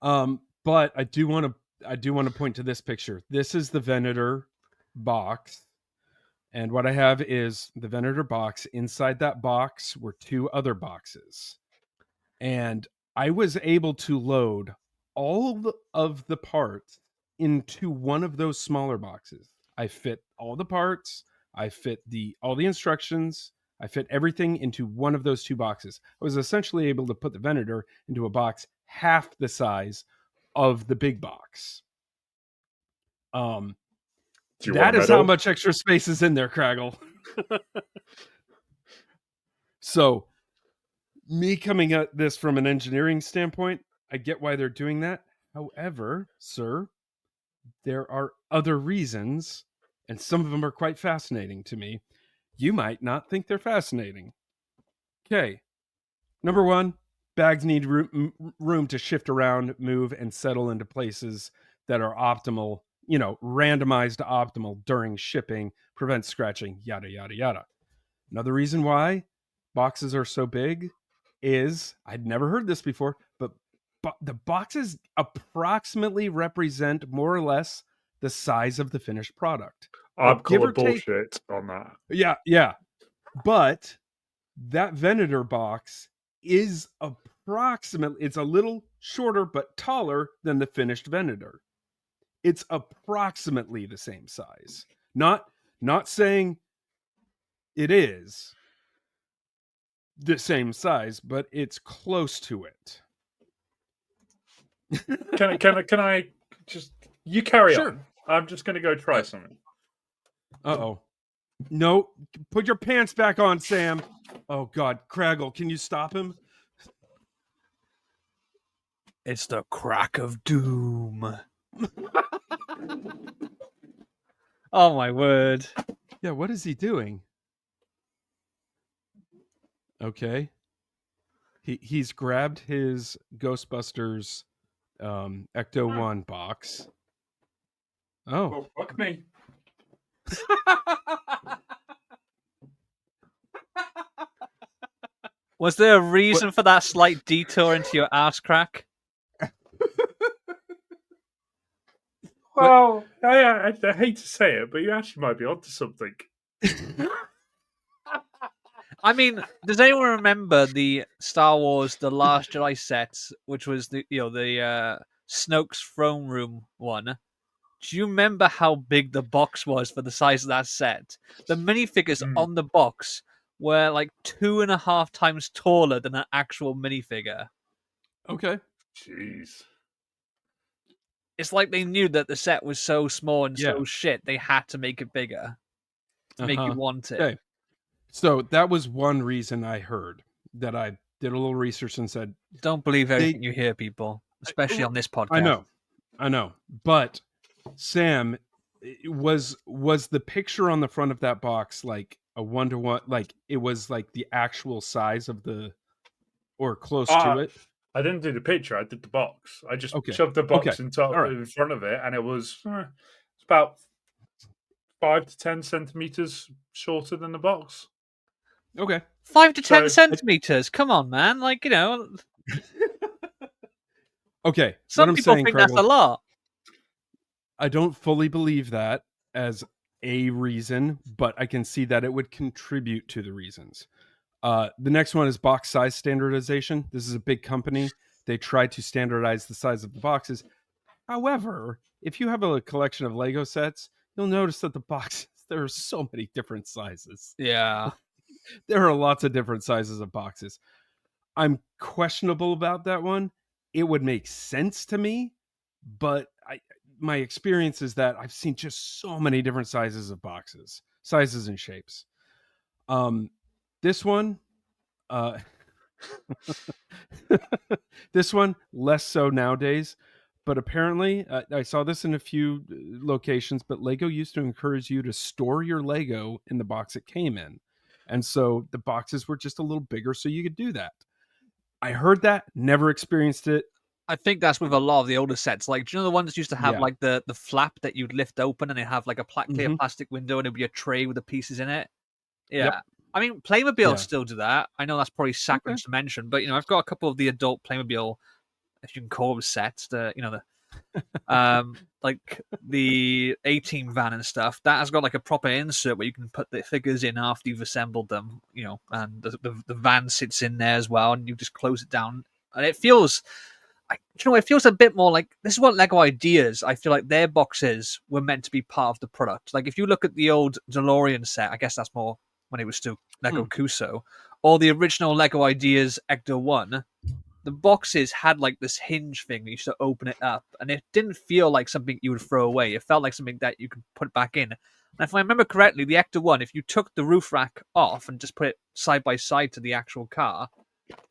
But I do want to point to this picture. This is the Venator box, and what I have is the Venator box. Inside that box were two other boxes, and I was able to load all of the parts into one of those smaller boxes. I fit all the parts. I fit all the instructions. I fit everything into one of those two boxes. I was essentially able to put the Venator into a box half the size of the big box. That is how much extra space is in there, Kragle. So, me coming at this from an engineering standpoint, I get why they're doing that. However, sir, there are other reasons, and some of them are quite fascinating to me. You might not think they're fascinating. Okay. Number one, bags need room to shift around, move, and settle into places that are optimal, randomized to optimal during shipping, prevent scratching, yada, yada, yada. Another reason why boxes are so big is, I'd never heard this before, but the boxes approximately represent more or less the size of the finished product. I'm calling bullshit on that. Yeah. But that Venator box is approximately, it's a little shorter but taller than the finished Venator. It's approximately the same size. Not saying it is the same size, but it's close to it. Can I just, you carry on. I'm just going to go try something. Uh-oh. No, put your pants back on, Sam. Oh, God. Kragle, can you stop him? It's the crack of doom. Oh, my word. Yeah, what is he doing? Okay. He's grabbed his Ghostbusters Ecto-1 box. Oh. Well, fuck me. Was there a reason for that slight detour into your ass crack? Well, I hate to say it, but you actually might be onto something. I mean, does anyone remember the Star Wars The Last Jedi set, which was the Snoke's throne room one? Do you remember how big the box was for the size of that set? The minifigures on the box were like 2.5 times taller than an actual minifigure. Okay. Jeez. It's like they knew that the set was so small and so shit, they had to make it bigger to make you want it. Okay. So that was one reason I heard, that I did a little research and said... Don't believe everything you hear, people, especially on this podcast. I know. But, Sam, was the picture on the front of that box like a 1-to-1, like it was like the actual size of the, or close to it? I didn't do the picture. I did the box. I just Okay. shoved the box in front of it, and it was it's about 5 to 10 centimeters shorter than the box. Okay. 5 to 10 centimeters. Come on, man. Like, Okay. Some people think that's a lot. I don't fully believe that as a reason, but I can see that it would contribute to the reasons. The next one is box size standardization. This is a big company. They try to standardize the size of the boxes. However, if you have a collection of Lego sets, you'll notice that the boxes, there are so many different sizes. Yeah. There are lots of different sizes of boxes. I'm questionable about that one. It would make sense to me, but my experience is that I've seen just so many different sizes of boxes, sizes and shapes. This one, this one less so nowadays, but apparently I saw this in a few locations, but Lego used to encourage you to store your Lego in the box it came in. And so the boxes were just a little bigger so you could do that. I heard that, never experienced it. I think that's with a lot of the older sets. Like, do you know the ones that used to have like the flap that you'd lift open and they have like a clear plastic window and it'd be a tray with the pieces in it? Yeah. Yep. I mean, Playmobil still do that. I know that's probably sacrilege to mention, but I've got a couple of the adult Playmobil, if you can call them sets, like the A-Team van and stuff. That has got like a proper insert where you can put the figures in after you've assembled them, and the van sits in there as well, and you just close it down, and it feels. It feels a bit more like this is what Lego Ideas. I feel like their boxes were meant to be part of the product. Like if you look at the old DeLorean set, I guess that's more when it was still Lego Cuso, or the original Lego Ideas Ecto 1, the boxes had like this hinge thing that you used to open it up, and it didn't feel like something you would throw away. It felt like something that you could put back in. And if I remember correctly, the Ecto 1, if you took the roof rack off and just put it side by side to the actual car,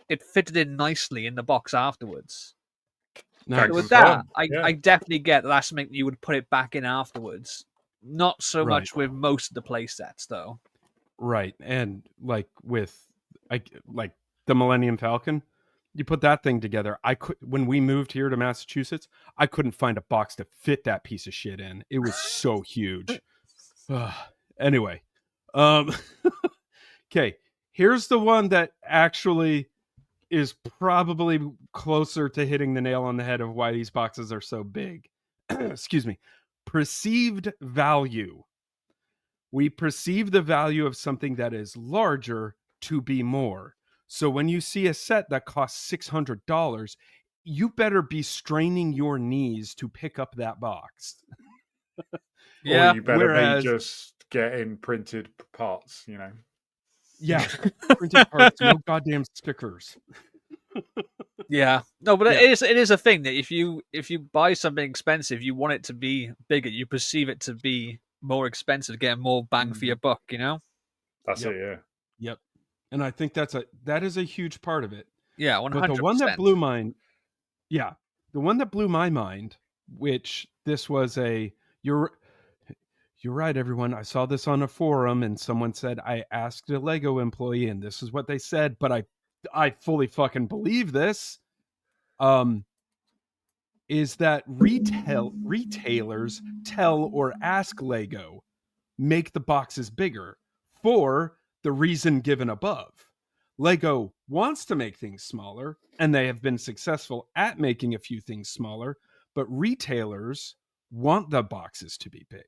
it fitted in nicely in the box afterwards. Nice. So with that, I definitely get that that's something you would put it back in afterwards. Not so much with most of the play sets, though. Right, and like with the Millennium Falcon, you put that thing together. When we moved here to Massachusetts, I couldn't find a box to fit that piece of shit in. It was so huge. Anyway, okay, here's the one that actually is probably closer to hitting the nail on the head of why these boxes are so big. Excuse me. Perceived value. We perceive the value of something that is larger to be more. So when you see a set that costs $600, you better be straining your knees to pick up that box. Yeah. Or you better be just getting printed parts, Yeah, printed parts, no goddamn stickers. Yeah, no, but it is a thing that if you buy something expensive, you want it to be bigger. You perceive it to be more expensive, get more bang for your buck. That's it. Yeah. Yep. And I think that is a huge part of it. Yeah, 100%. But the one that blew my mind, which this was you're right, everyone. I saw this on a forum and someone said, I asked a Lego employee and this is what they said, but I fully fucking believe this, is that retailers tell or ask Lego, make the boxes bigger for the reason given above. Lego wants to make things smaller, and they have been successful at making a few things smaller, but retailers want the boxes to be big.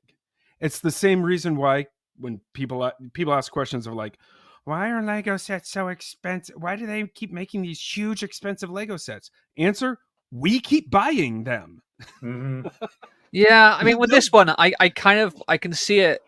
It's the same reason why when people ask questions of like, why are Lego sets so expensive? Why do they keep making these huge, expensive Lego sets? Answer, we keep buying them. Mm-hmm. Yeah, I mean, with this one, I can see it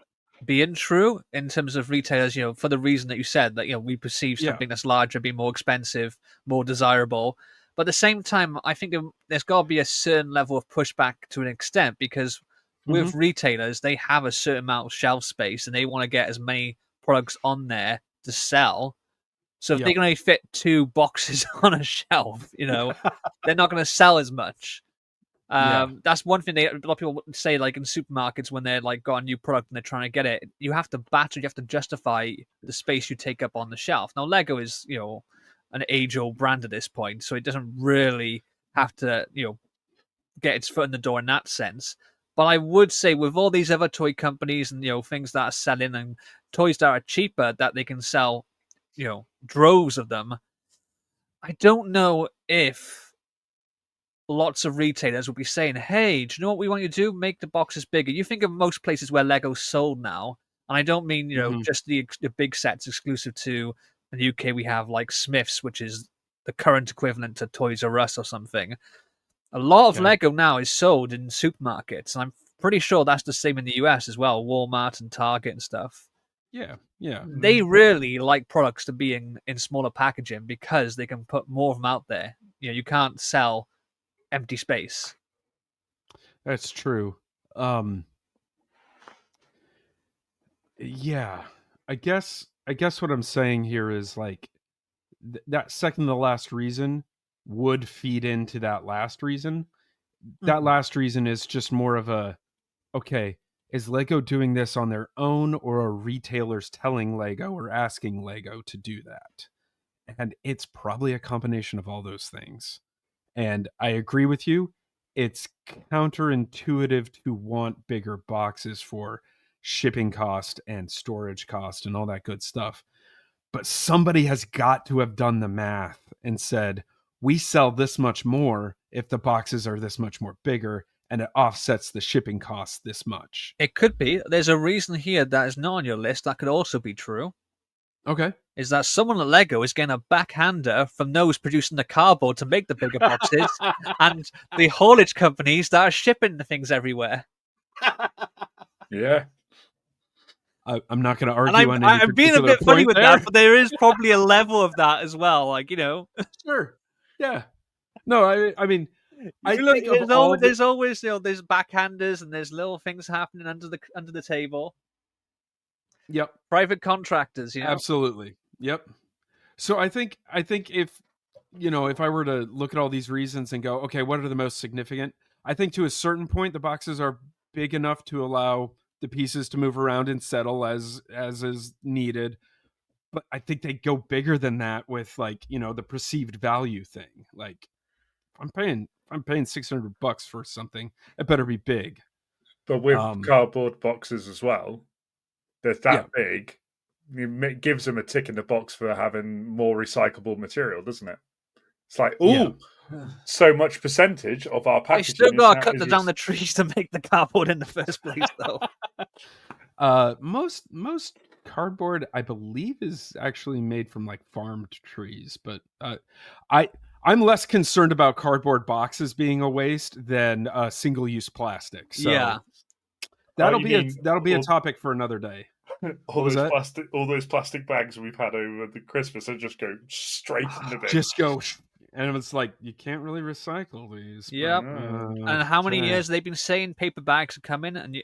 being true in terms of retailers, for the reason that you said, that, we perceive something that's larger, be more expensive, more desirable. But at the same time, I think there's got to be a certain level of pushback to an extent, because with retailers, they have a certain amount of shelf space and they want to get as many products on there to sell. So if they can only fit 2 boxes on a shelf, they're not going to sell as much. That's one thing a lot of people say, like in supermarkets when they're like got a new product and they're trying to get it. You have to battle, you have to justify the space you take up on the shelf. Now, Lego is, an age-old brand at this point, so it doesn't really have to, get its foot in the door in that sense. But I would say with all these other toy companies and things that are selling and toys that are cheaper that they can sell, droves of them. I don't know if lots of retailers will be saying, "Hey, do you know what we want you to do? Make the boxes bigger." You think of most places where Lego's sold now, and I don't mean just the big sets exclusive to the UK. We have like Smiths, which is the current equivalent to Toys R Us or something. A lot of Lego now is sold in supermarkets, and I'm pretty sure that's the same in the US as well, Walmart and Target and stuff. Yeah. They really like products to be in smaller packaging because they can put more of them out there. You can't sell empty space. That's true. Yeah. I guess what I'm saying here is like that second to last reason would feed into that last reason. That last reason is just more of a, okay, is Lego doing this on their own, or are retailers telling Lego or asking Lego to do that? And it's probably a combination of all those things. And I agree with you. It's counterintuitive to want bigger boxes for shipping cost and storage cost and all that good stuff. But somebody has got to have done the math and said, we sell this much more if the boxes are this much more bigger, and it offsets the shipping costs this much. It could be. There's a reason here that is not on your list that could also be true. Okay. Is that someone at Lego is getting a backhander from those producing the cardboard to make the bigger boxes and the haulage companies that are shipping the things everywhere. Yeah. I'm not going to argue on any I'm being a bit funny with there. that, but there is probably a level of that as well. Like, Sure. Yeah. No, I mean, there's always there's backhanders and there's little things happening under the table. Yep. Private contractors, Absolutely. Yep. So I think if if I were to look at all these reasons and go, okay, what are the most significant? I think to a certain point the boxes are big enough to allow the pieces to move around and settle as is needed. But I think they go bigger than that with like, the perceived value thing. Like I'm paying $600 for something. It better be big. But with cardboard boxes as well, they're that big. It gives them a tick in the box for having more recyclable material, doesn't it? It's like, so much percentage of our packaging. They still got to cut down the trees to make the cardboard in the first place, though. Most cardboard, I believe, is actually made from like farmed trees, but I'm less concerned about cardboard boxes being a waste than single-use plastic. So that'll be a topic for another day. All those plastic bags we've had over the Christmas that just go straight in the bin. Just go, and it's like you can't really recycle these. Yep. And how many years they've been saying paper bags are coming, and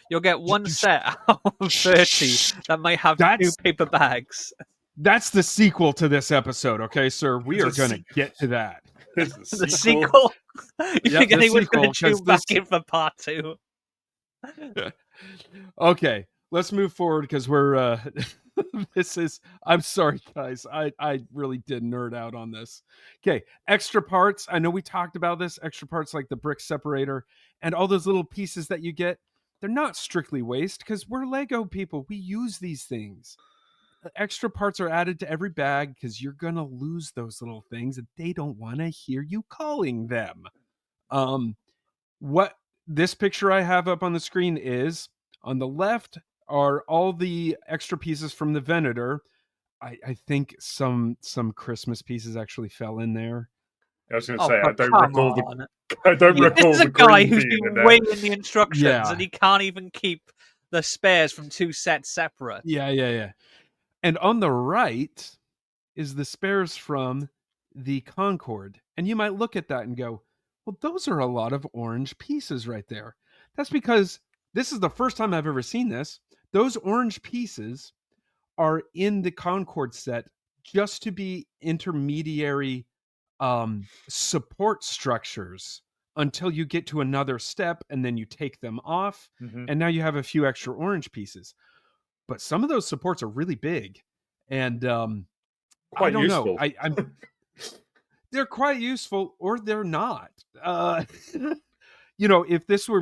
you'll get one set out of 30 that might have 2 paper bags. That's the sequel to this episode, okay, sir? We are going to get to that. The sequel? You think anyone's going to tune back in for part 2? Okay, let's move forward because we're... I'm sorry, guys. I really did nerd out on this. Okay, extra parts. I know we talked about this. Extra parts like the brick separator and all those little pieces that you get. They're not strictly waste because we're Lego people. We use these things. Extra parts are added to every bag because you're going to lose those little things and they don't want to hear you calling them. What this picture I have up on the screen is, on the left are all the extra pieces from the Venator. I think some Christmas pieces actually fell in there. I was going to say, I don't recall the There's a guy who's been waiting the instructions and he can't even keep the spares from 2 sets separate. Yeah. And on the right is the spares from the Concorde. And you might look at that and go, well, those are a lot of orange pieces right there. That's because this is the first time I've ever seen this. Those orange pieces are in the Concorde set just to be intermediary support structures until you get to another step, and then you take them off, and now you have a few extra orange pieces. But some of those supports are really big, and quite I don't useful. know. I'm they're quite useful, or they're not. If this were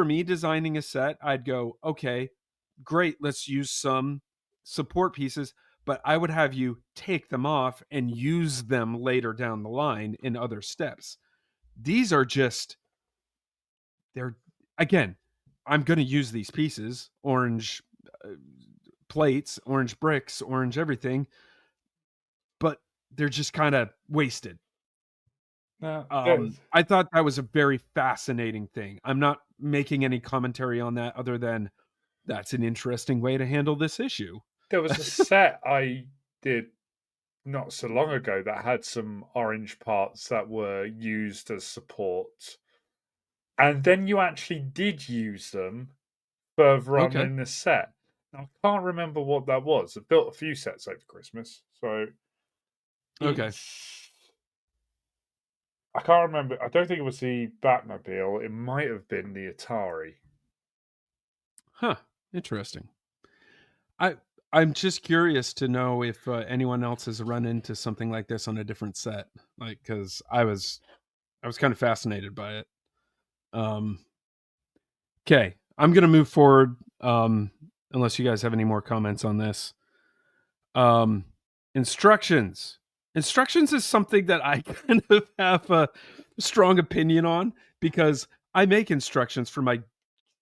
me designing a set, I'd go, okay, great, let's use some support pieces, but I would have you take them off and use them later down the line in other steps. These are just, again, I'm going to use these pieces, orange plates, orange bricks, orange everything, but they're just kind of wasted. I thought that was a very fascinating thing. I'm not making any commentary on that other than that's an interesting way to handle this issue. There was a set I did not so long ago that had some orange parts that were used as support. And then you actually did use them further on in the set. Now, I can't remember what that was. I built a few sets over Christmas. So, okay. I can't remember. I don't think it was the Batmobile. It might have been the Atari. Huh. Interesting. I'm just curious to know if anyone else has run into something like this on a different set, like, because I was kind of fascinated by it. Okay, I'm gonna move forward. Unless you guys have any more comments on this. Instructions. Instructions is something that I kind of have a strong opinion on, because I make instructions for my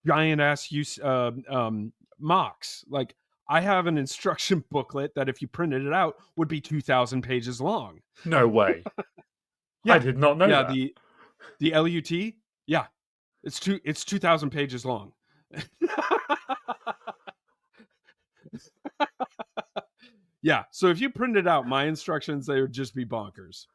giant ass mocks. Like, I have an instruction booklet that if you printed it out would be 2,000 pages long. No way. Yeah, I did not know that. The LUT, yeah, it's 2,000 pages long. Yeah, so if you printed out my instructions, they would just be bonkers.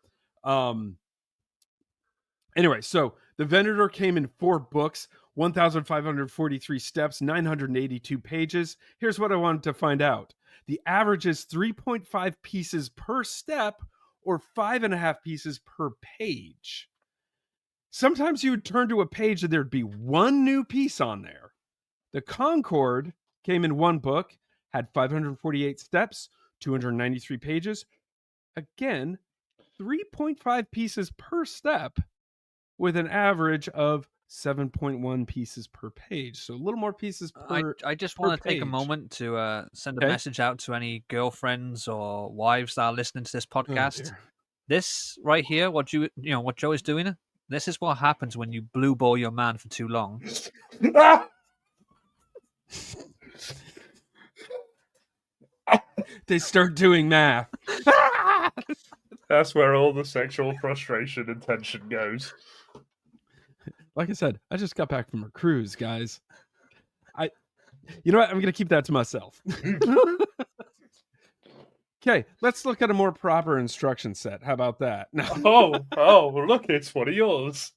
Anyway, so the Venator came in 4 books, 1,543 steps, 982 pages. Here's what I wanted to find out. The average is 3.5 pieces per step, or 5.5 pieces per page. Sometimes you would turn to a page and there'd be one new piece on there. The Concorde came in 1 book, had 548 steps, 293 pages. Again, 3.5 pieces per step, with an average of 7.1 pieces per page. So a little more pieces per I just want to take a moment to send a message out to any girlfriends or wives that are listening to this podcast. This right here, what Joe is doing, this is what happens when you blue ball your man for too long. They start doing math. That's where all the sexual frustration and tension goes. Like I said, I just got back from a cruise, guys. You know what? I'm going to keep that to myself. Okay, let's look at a more proper instruction set. How about that? Oh, look, it's one of yours.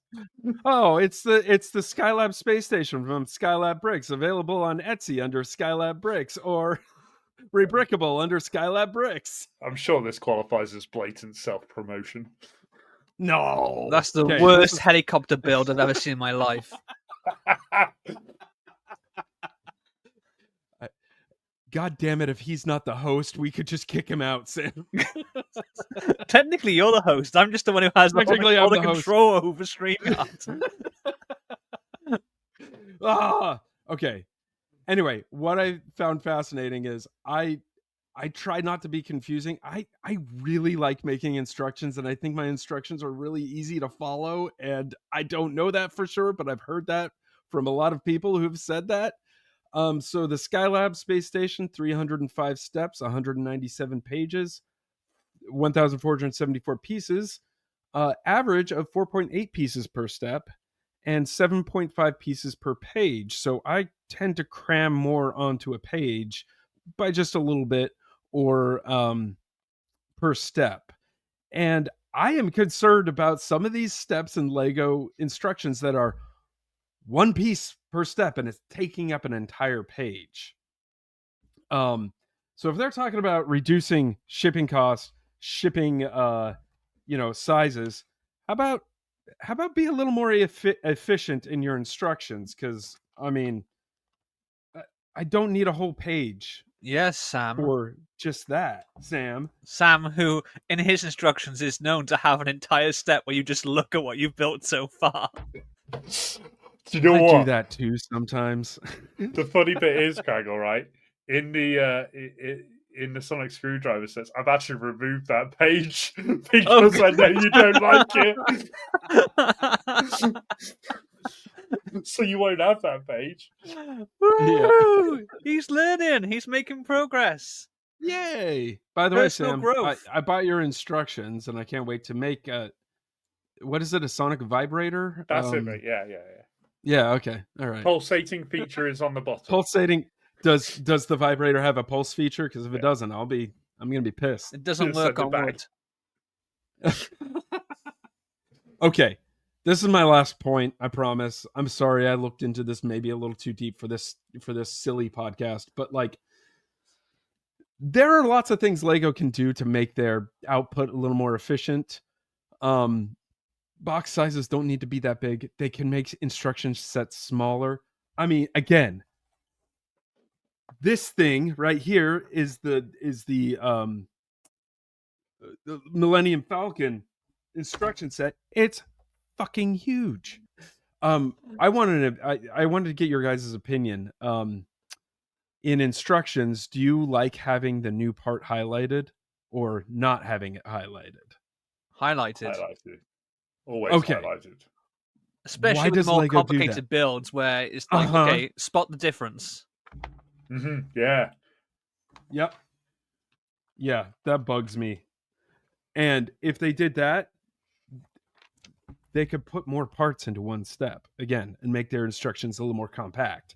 Oh, it's the Skylab space station from Skylab Bricks, available on Etsy under Skylab Bricks, or rebrickable under Skylab Bricks. I'm sure this qualifies as blatant self-promotion. No, that's the worst helicopter build I've ever seen in my life. God damn it, if he's not the host, we could just kick him out, Sam. Technically, you're the host. I'm just the one who has all the control over StreamYard. Okay. Anyway, what I found fascinating is I try not to be confusing. I really like making instructions, and I think my instructions are really easy to follow, and I don't know that for sure, but I've heard that from a lot of people who've said that. So the Skylab space station, 305 steps, 197 pages, 1,474 pieces, average of 4.8 pieces per step, and 7.5 pieces per page. So I tend to cram more onto a page by just a little bit, or per step. And I am concerned about some of these steps in Lego instructions that are 1 piece per step, and it's taking up an entire page. So if they're talking about reducing shipping costs, shipping sizes, how about how about be a little more efficient in your instructions? Because I mean, I don't need a whole page. Yes, Sam. For just that, Sam. Sam, who in his instructions is known to have an entire step where you just look at what you've built so far. Do you know I what? do that too sometimes. The funny bit is, Kragle, right? In the Sonic Screwdriver sets, I've actually removed that page because I know you don't like it. So you won't have that page. Woo! Yeah. He's learning. He's making progress. Yay! By the way, Sam, I bought your instructions, and I can't wait to make what is it? A sonic vibrator? That's it, mate. Yeah. Yeah. Okay. All right. Pulsating feature is on the bottom. Pulsating. Does the vibrator have a pulse feature? Because if it doesn't, I'm gonna be pissed. It doesn't work on wood. Okay. This is my last point, I promise. I'm sorry I looked into this maybe a little too deep for this silly podcast, but like there are lots of things Lego can do to make their output a little more efficient. Box sizes don't need to be that big. They can make instruction sets smaller. I mean, again, this thing right here is the Millennium Falcon instruction set. It's fucking huge. I wanted to get your guys' opinion. In instructions, do you like having the new part highlighted or not having it highlighted? Highlighted. Always highlighted. Especially with more complicated builds where it's like, okay, spot the difference. Mm-hmm. Yeah. Yep. Yeah, that bugs me. And if they did that, they could put more parts into one step again and make their instructions a little more compact.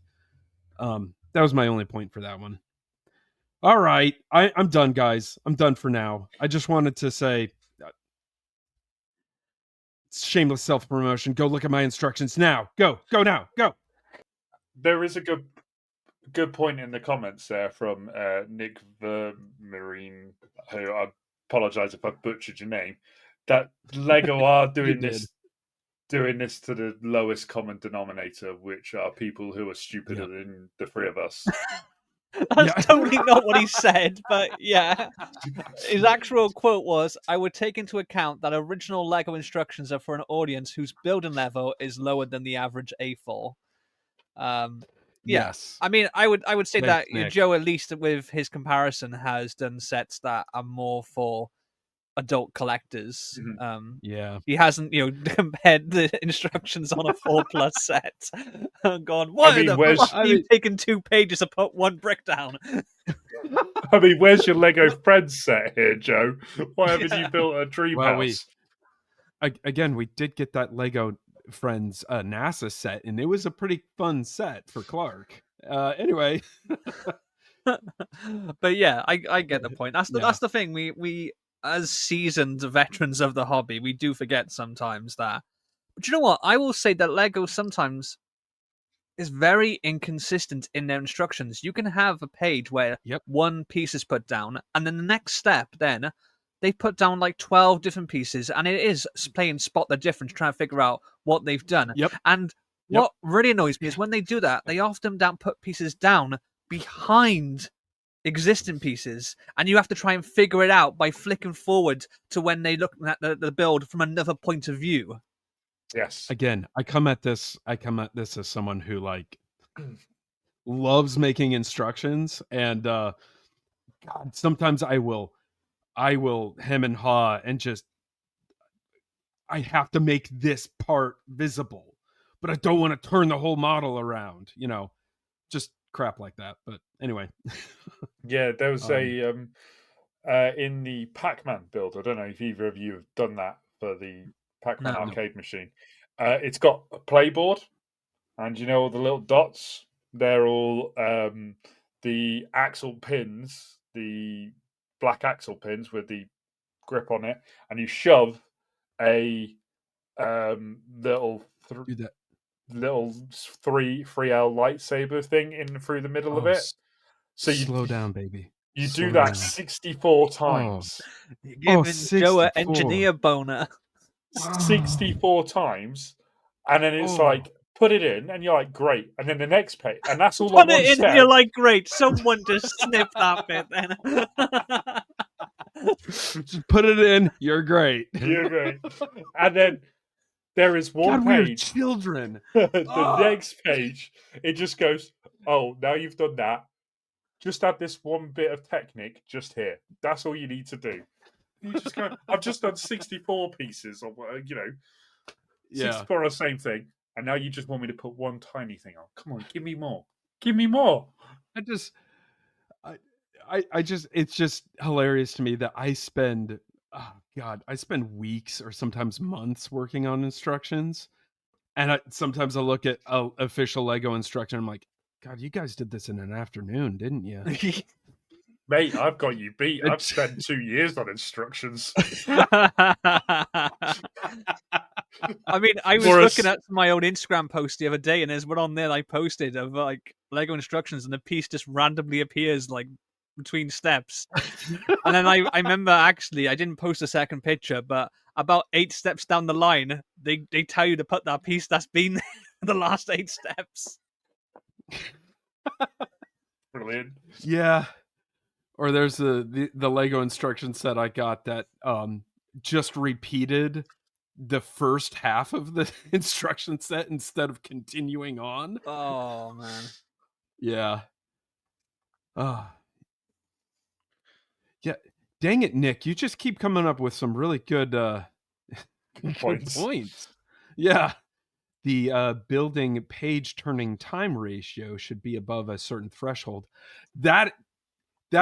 That was my only point for that one. All right. I'm done, guys. I'm done for now. I just wanted to say shameless self-promotion. Go look at my instructions now. Go now. Go. There is a good point in the comments there from Nick Vermarine, who I apologize if I butchered your name, that Lego are doing this to the lowest common denominator, which are people who are stupider than the three of us. That's totally not what he said, but yeah. His actual quote was, I would take into account that original Lego instructions are for an audience whose building level is lower than the average A4. Yes. I mean, I would say that Nick. Joe, at least with his comparison, has done sets that are more for adult collectors. Mm-hmm. He hasn't, compared the instructions on a 4+ set and gone, you've taken 2 pages to put 1 brick down. I mean, where's your Lego Friends set here, Joe? Why haven't you built a dream house? Again, we did get that Lego Friends NASA set, and it was a pretty fun set for Clark. Anyway. But yeah, I get the point. That's the thing. We as seasoned veterans of the hobby, we do forget sometimes that. But you know what? I will say that Lego sometimes is very inconsistent in their instructions. You can have a page where one piece is put down, and then the next step, then they put down like 12 different pieces, and it is playing spot the difference, trying to figure out what they've done. And what really annoys me is when they do that, they often don't put pieces down behind existing pieces, and you have to try and figure it out by flicking forward to when they look at the build from another point of view. Yes. Again, I come at this as someone who like loves making instructions, and God, sometimes I will hem and haw and just I have to make this part visible, but I don't want to turn the whole model around, just crap like that. But anyway. Yeah, there was in the Pac-Man build, I don't know if either of you have done that for the Pac-Man arcade machine. It's got a playboard, and all the little dots, they're all the axle pins, the black axle pins with the grip on it, and you shove a little 3L lightsaber thing in through the middle of it. So you slow down, baby. You do that 64 times. You're giving Joe an engineer boner. 64 times, and then it's like, put it in, and you're like, great. And then the next page, and that's all on one Put it in, step. and you're like, great. Someone just snip that bit then. Just put it in. You're great. You're great. And then there is one God, we're page. children. The next page, it just goes, oh, now you've done that. Just add this one bit of technique just here. That's all you need to do. You just go, I've just done 64 pieces of, 64 on the same thing. And now you just want me to put one tiny thing on. Come on, give me more. Give me more. It's just hilarious to me that I spend weeks or sometimes months working on instructions. And sometimes I look at an official Lego instruction. I'm like, God, you guys did this in an afternoon, didn't you? Mate, I've got you beat. I've spent 2 years on instructions. I mean, I was looking at my own Instagram post the other day, and there's one on there I posted of like Lego instructions, and the piece just randomly appears like between steps. And then I remember, actually, I didn't post a second picture, but about 8 steps down the line, they tell you to put that piece that's been there for the last 8 steps. Brilliant. Yeah. Or there's the Lego instruction set I got that just repeated the first half of the instruction set instead of continuing on. Oh, man. Yeah. Yeah. Dang it, Nick. You just keep coming up with some really good points. Yeah. The building page turning time ratio should be above a certain threshold. That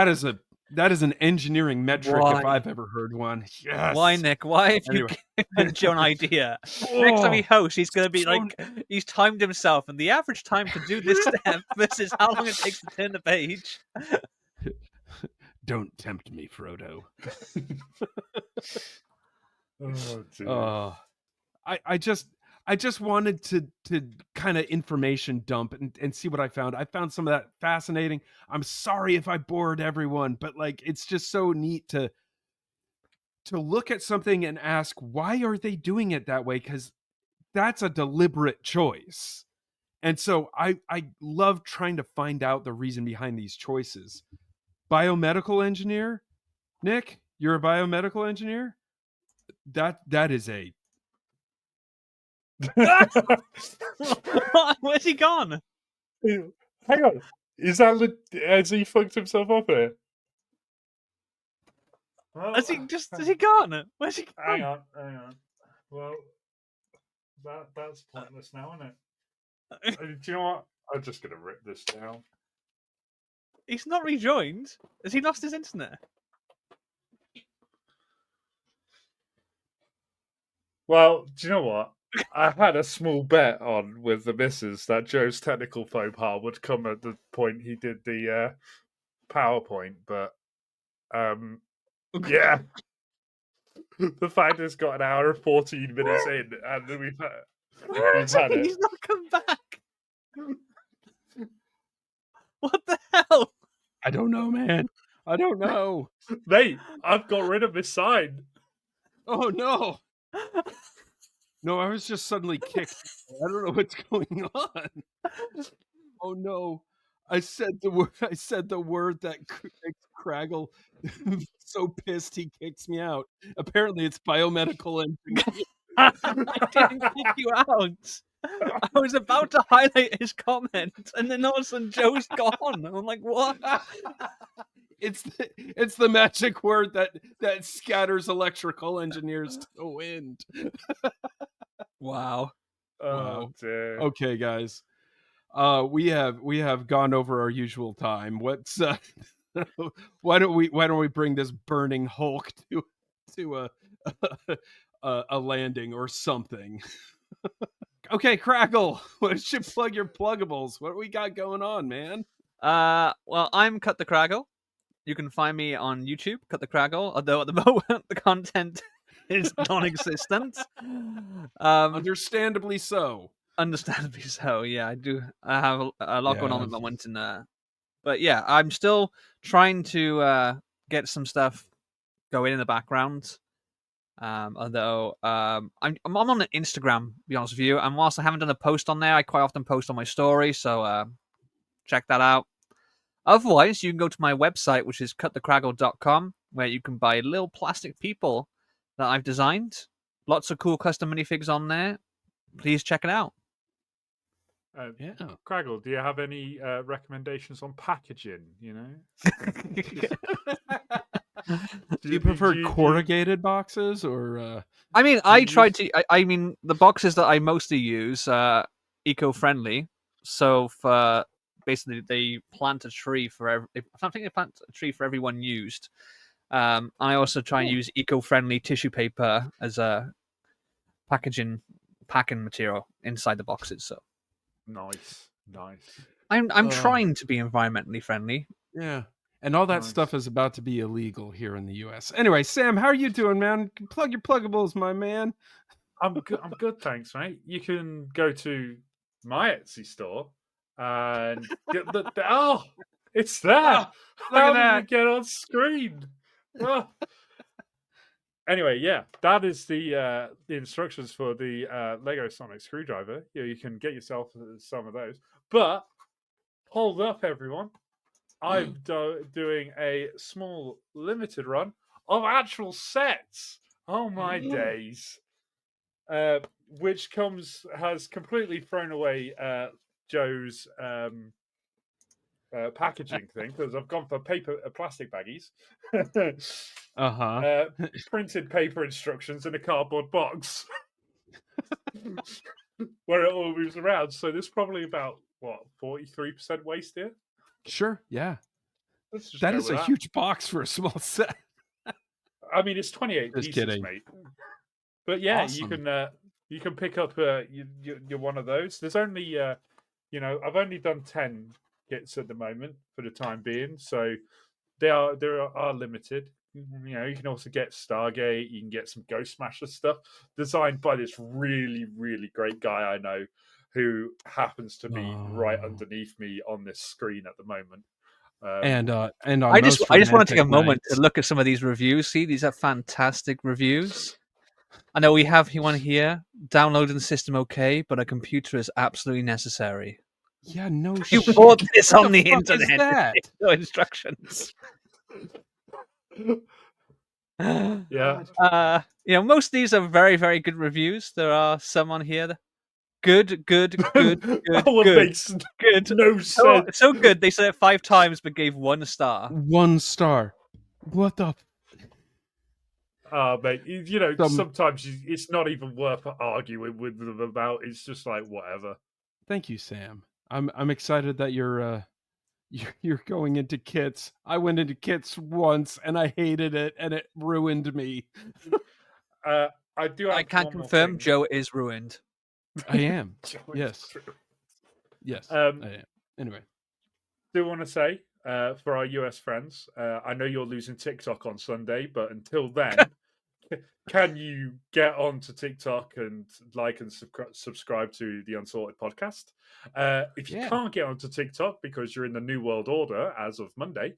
is an engineering metric if I've ever heard one. Yes. Why, Nick? Why have you given Joe an idea? Next time he hosts, he's going to be like, he's timed himself, and the average time to do this step versus how long it takes to turn the page. Don't tempt me, Frodo. Oh, dear. I just wanted to kind of information dump and see what I found. I found some of that fascinating. I'm sorry if I bored everyone, but like it's just so neat to look at something and ask, why are they doing it that way? Because that's a deliberate choice. And so I love trying to find out the reason behind these choices. Biomedical engineer? Nick, you're a biomedical engineer? That is a Where's he gone? Hang on. Has he fucked himself up here? Well, has he gone? Where's he gone? Hang on. Well, that's pointless now, isn't it? Do you know what? I'm just gonna rip this down. He's not rejoined. Has he lost his internet? Well, do you know what? I had a small bet on with the missus that Joe's technical faux pas would come at the point he did the PowerPoint, but yeah. The fact it's got an hour and 14 minutes in, and we've had it. He's not come back. What the hell? I don't know, man. I don't know. Mate, I've got rid of his sign. Oh, no. No, I was just suddenly kicked. I don't know what's going on. Oh, no. I said the word that makes Kragle so pissed he kicks me out. Apparently, it's biomedical engineering. I didn't kick you out. I was about to highlight his comment, and then all of a sudden Joe's gone. I'm like, what? It's the magic word that scatters electrical engineers to the wind. Wow. Oh, dear. Okay, guys. We have gone over our usual time. What's why don't we bring this burning Hulk to a landing or something? Okay, Kragle, why don't you plug your pluggables? What do we got going on, man? Well, I'm Cut the Kragle. You can find me on YouTube, Cut the Kragle, although at the moment the content is non-existent. Understandably so. Understandably so, yeah. I have a lot going on at the moment, but yeah, I'm still trying to get some stuff going in the background. Although I'm on Instagram, to be honest with you, and whilst I haven't done a post on there, I quite often post on my story, so check that out. Otherwise, you can go to my website, which is cutthekragle.com, where you can buy little plastic people that I've designed. Lots of cool custom minifigs on there. Please check it out. Yeah, Kragle, do you have any recommendations on packaging? You know, do you prefer corrugated boxes or? I mean, I tried to. I mean, the boxes that I mostly use are eco-friendly. So for basically, they plant a tree for every. I think they plant a tree for everyone used. I also try and use eco-friendly tissue paper as a packing material inside the boxes. So nice. I'm trying to be environmentally friendly. Yeah, and all that stuff is about to be illegal here in the U.S. Anyway, Sam, how are you doing, man? Plug your pluggables, my man. I'm good, thanks, mate. You can go to my Etsy store and get the it's there. Oh, how did it get on screen? Oh. Anyway, yeah, that is the instructions for the Lego Sonic screwdriver. You can get yourself some of those. But hold up, everyone. I'm doing a small limited run of actual sets. Oh my days. Which has completely thrown away Joe's packaging thing, because I've gone for plastic baggies. Printed paper instructions in a cardboard box where it all moves around. So there's probably about 43% waste here. Sure, yeah. That is a huge box for a small set. I mean, it's 28 Just pieces, kidding. mate. But yeah, awesome. you can pick up you're one of those. There's only I've only done 10 kits at the moment for the time being, so they are limited. You can also get Stargate. You can get some Ghost Smasher stuff designed by this really, really great guy I know, who happens to be right underneath me on this screen at the moment. And I just want to take a moment to look at some of these reviews. See, these are fantastic reviews. I know we have one here. Downloading the system okay, but a computer is absolutely necessary. Yeah, no you shit. bought this on the internet. No instructions. Yeah. Most of these are very, very good reviews. There are some on here. Good. Good. No sense. So good. They said it 5 times, but gave 1 star. 1 star. What the? Mate, sometimes it's not even worth arguing with them about. It's just like whatever. Thank you, Sam. I'm excited that you're going into kits. I went into kits once and I hated it, and it ruined me. I can confirm Joe is ruined. I am. Yes. Yes. I am. Anyway, do want to say for our US friends, I know you're losing TikTok on Sunday, but until then, can you get onto TikTok and like and subscribe to the Unsorted podcast? If you can't get onto TikTok because you're in the New World Order as of Monday,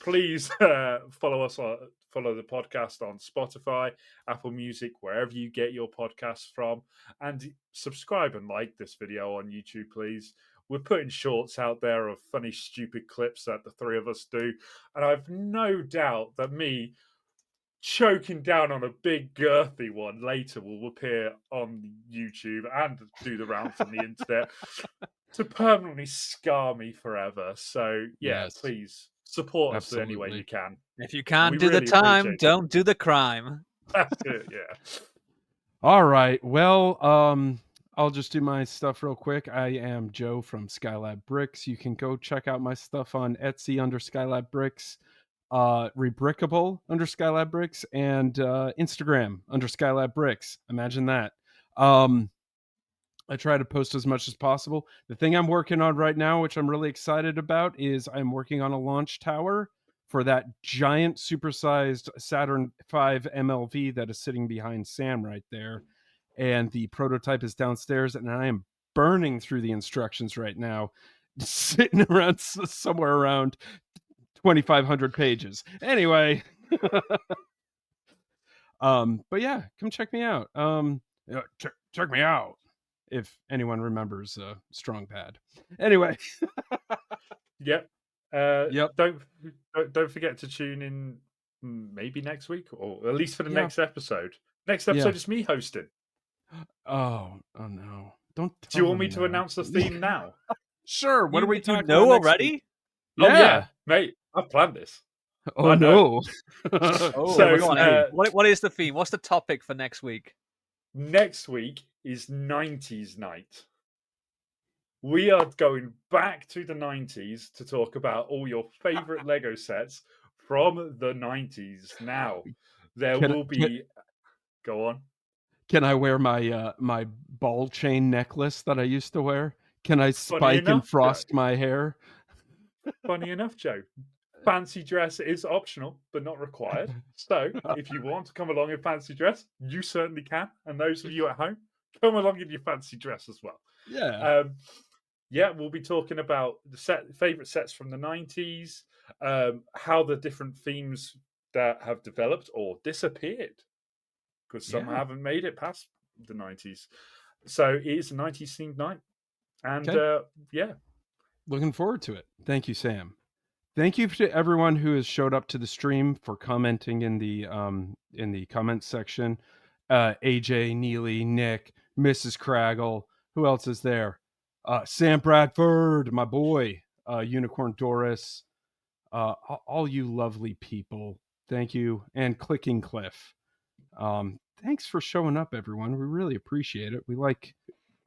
please follow the podcast on Spotify, Apple Music, wherever you get your podcasts from, and subscribe and like this video on YouTube, please. We're putting shorts out there of funny, stupid clips that the 3 of us do, and I've no doubt that me choking down on a big girthy one later will appear on YouTube and do the rounds on the internet to permanently scar me forever. So please support us any way you can. If you can't do the time, don't do the crime. Yeah. All right. Well, I'll just do my stuff real quick. I am Joe from Skylab Bricks. You can go check out my stuff on Etsy under Skylab Bricks, Rebrickable under Skylab Bricks, and Instagram under Skylab Bricks. Imagine that. I try to post as much as possible. The thing I'm working on right now, which I'm really excited about, is I'm working on a launch tower for that giant supersized Saturn V MLV that is sitting behind Sam right there. And the prototype is downstairs, and I am burning through the instructions right now, sitting around somewhere around 2,500 pages. Anyway, But yeah, come check me out. Check me out if anyone remembers Strong Pad. Anyway. Yep. Yep. Don't forget to tune in maybe next week, or at least for the Yeah. next episode. Next episode is me hosting. Oh no! Don't. Do you want me to announce the theme now? Sure. What are we talking about already? Week? Yeah. Oh yeah, mate. I've planned this. Oh no! So what is the theme? What's the topic for next week? Next week is 90s night. We are going back to the 90s to talk about all your favorite Lego sets from the 90s. Now, there will be... Go on. Can I wear my my ball chain necklace that I used to wear? Can I spike and frost my hair? Funny enough, Joe. Fancy dress is optional, but not required. So, if you want to come along in fancy dress, you certainly can. And those of you at home, come along in your fancy dress as well. Yeah. Yeah, we'll be talking about the favorite sets from the 90s, how the different themes that have developed or disappeared, because some haven't made it past the 90s. So it is a 90s themed night. And yeah. Looking forward to it. Thank you, Sam. Thank you to everyone who has showed up to the stream for commenting in the comments section. AJ, Neely, Nick, Mrs. Kragle. Who else is there? Sam Bradford, my boy, Unicorn Doris, all you lovely people. Thank you. And Clicking Cliff. Thanks for showing up, everyone. We really appreciate it. We like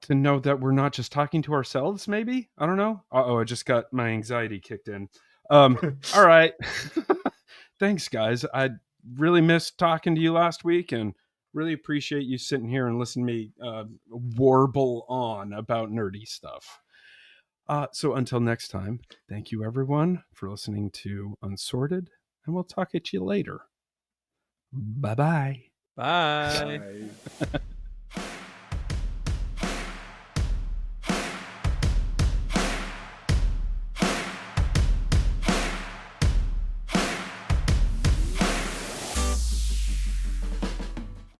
to know that we're not just talking to ourselves, maybe? I don't know. I just got my anxiety kicked in. All right. Thanks, guys. I really missed talking to you last week and really appreciate you sitting here and listening to me warble on about nerdy stuff. So until next time, thank you, everyone, for listening to Unsorted, and we'll talk at you later. Bye-bye. Bye.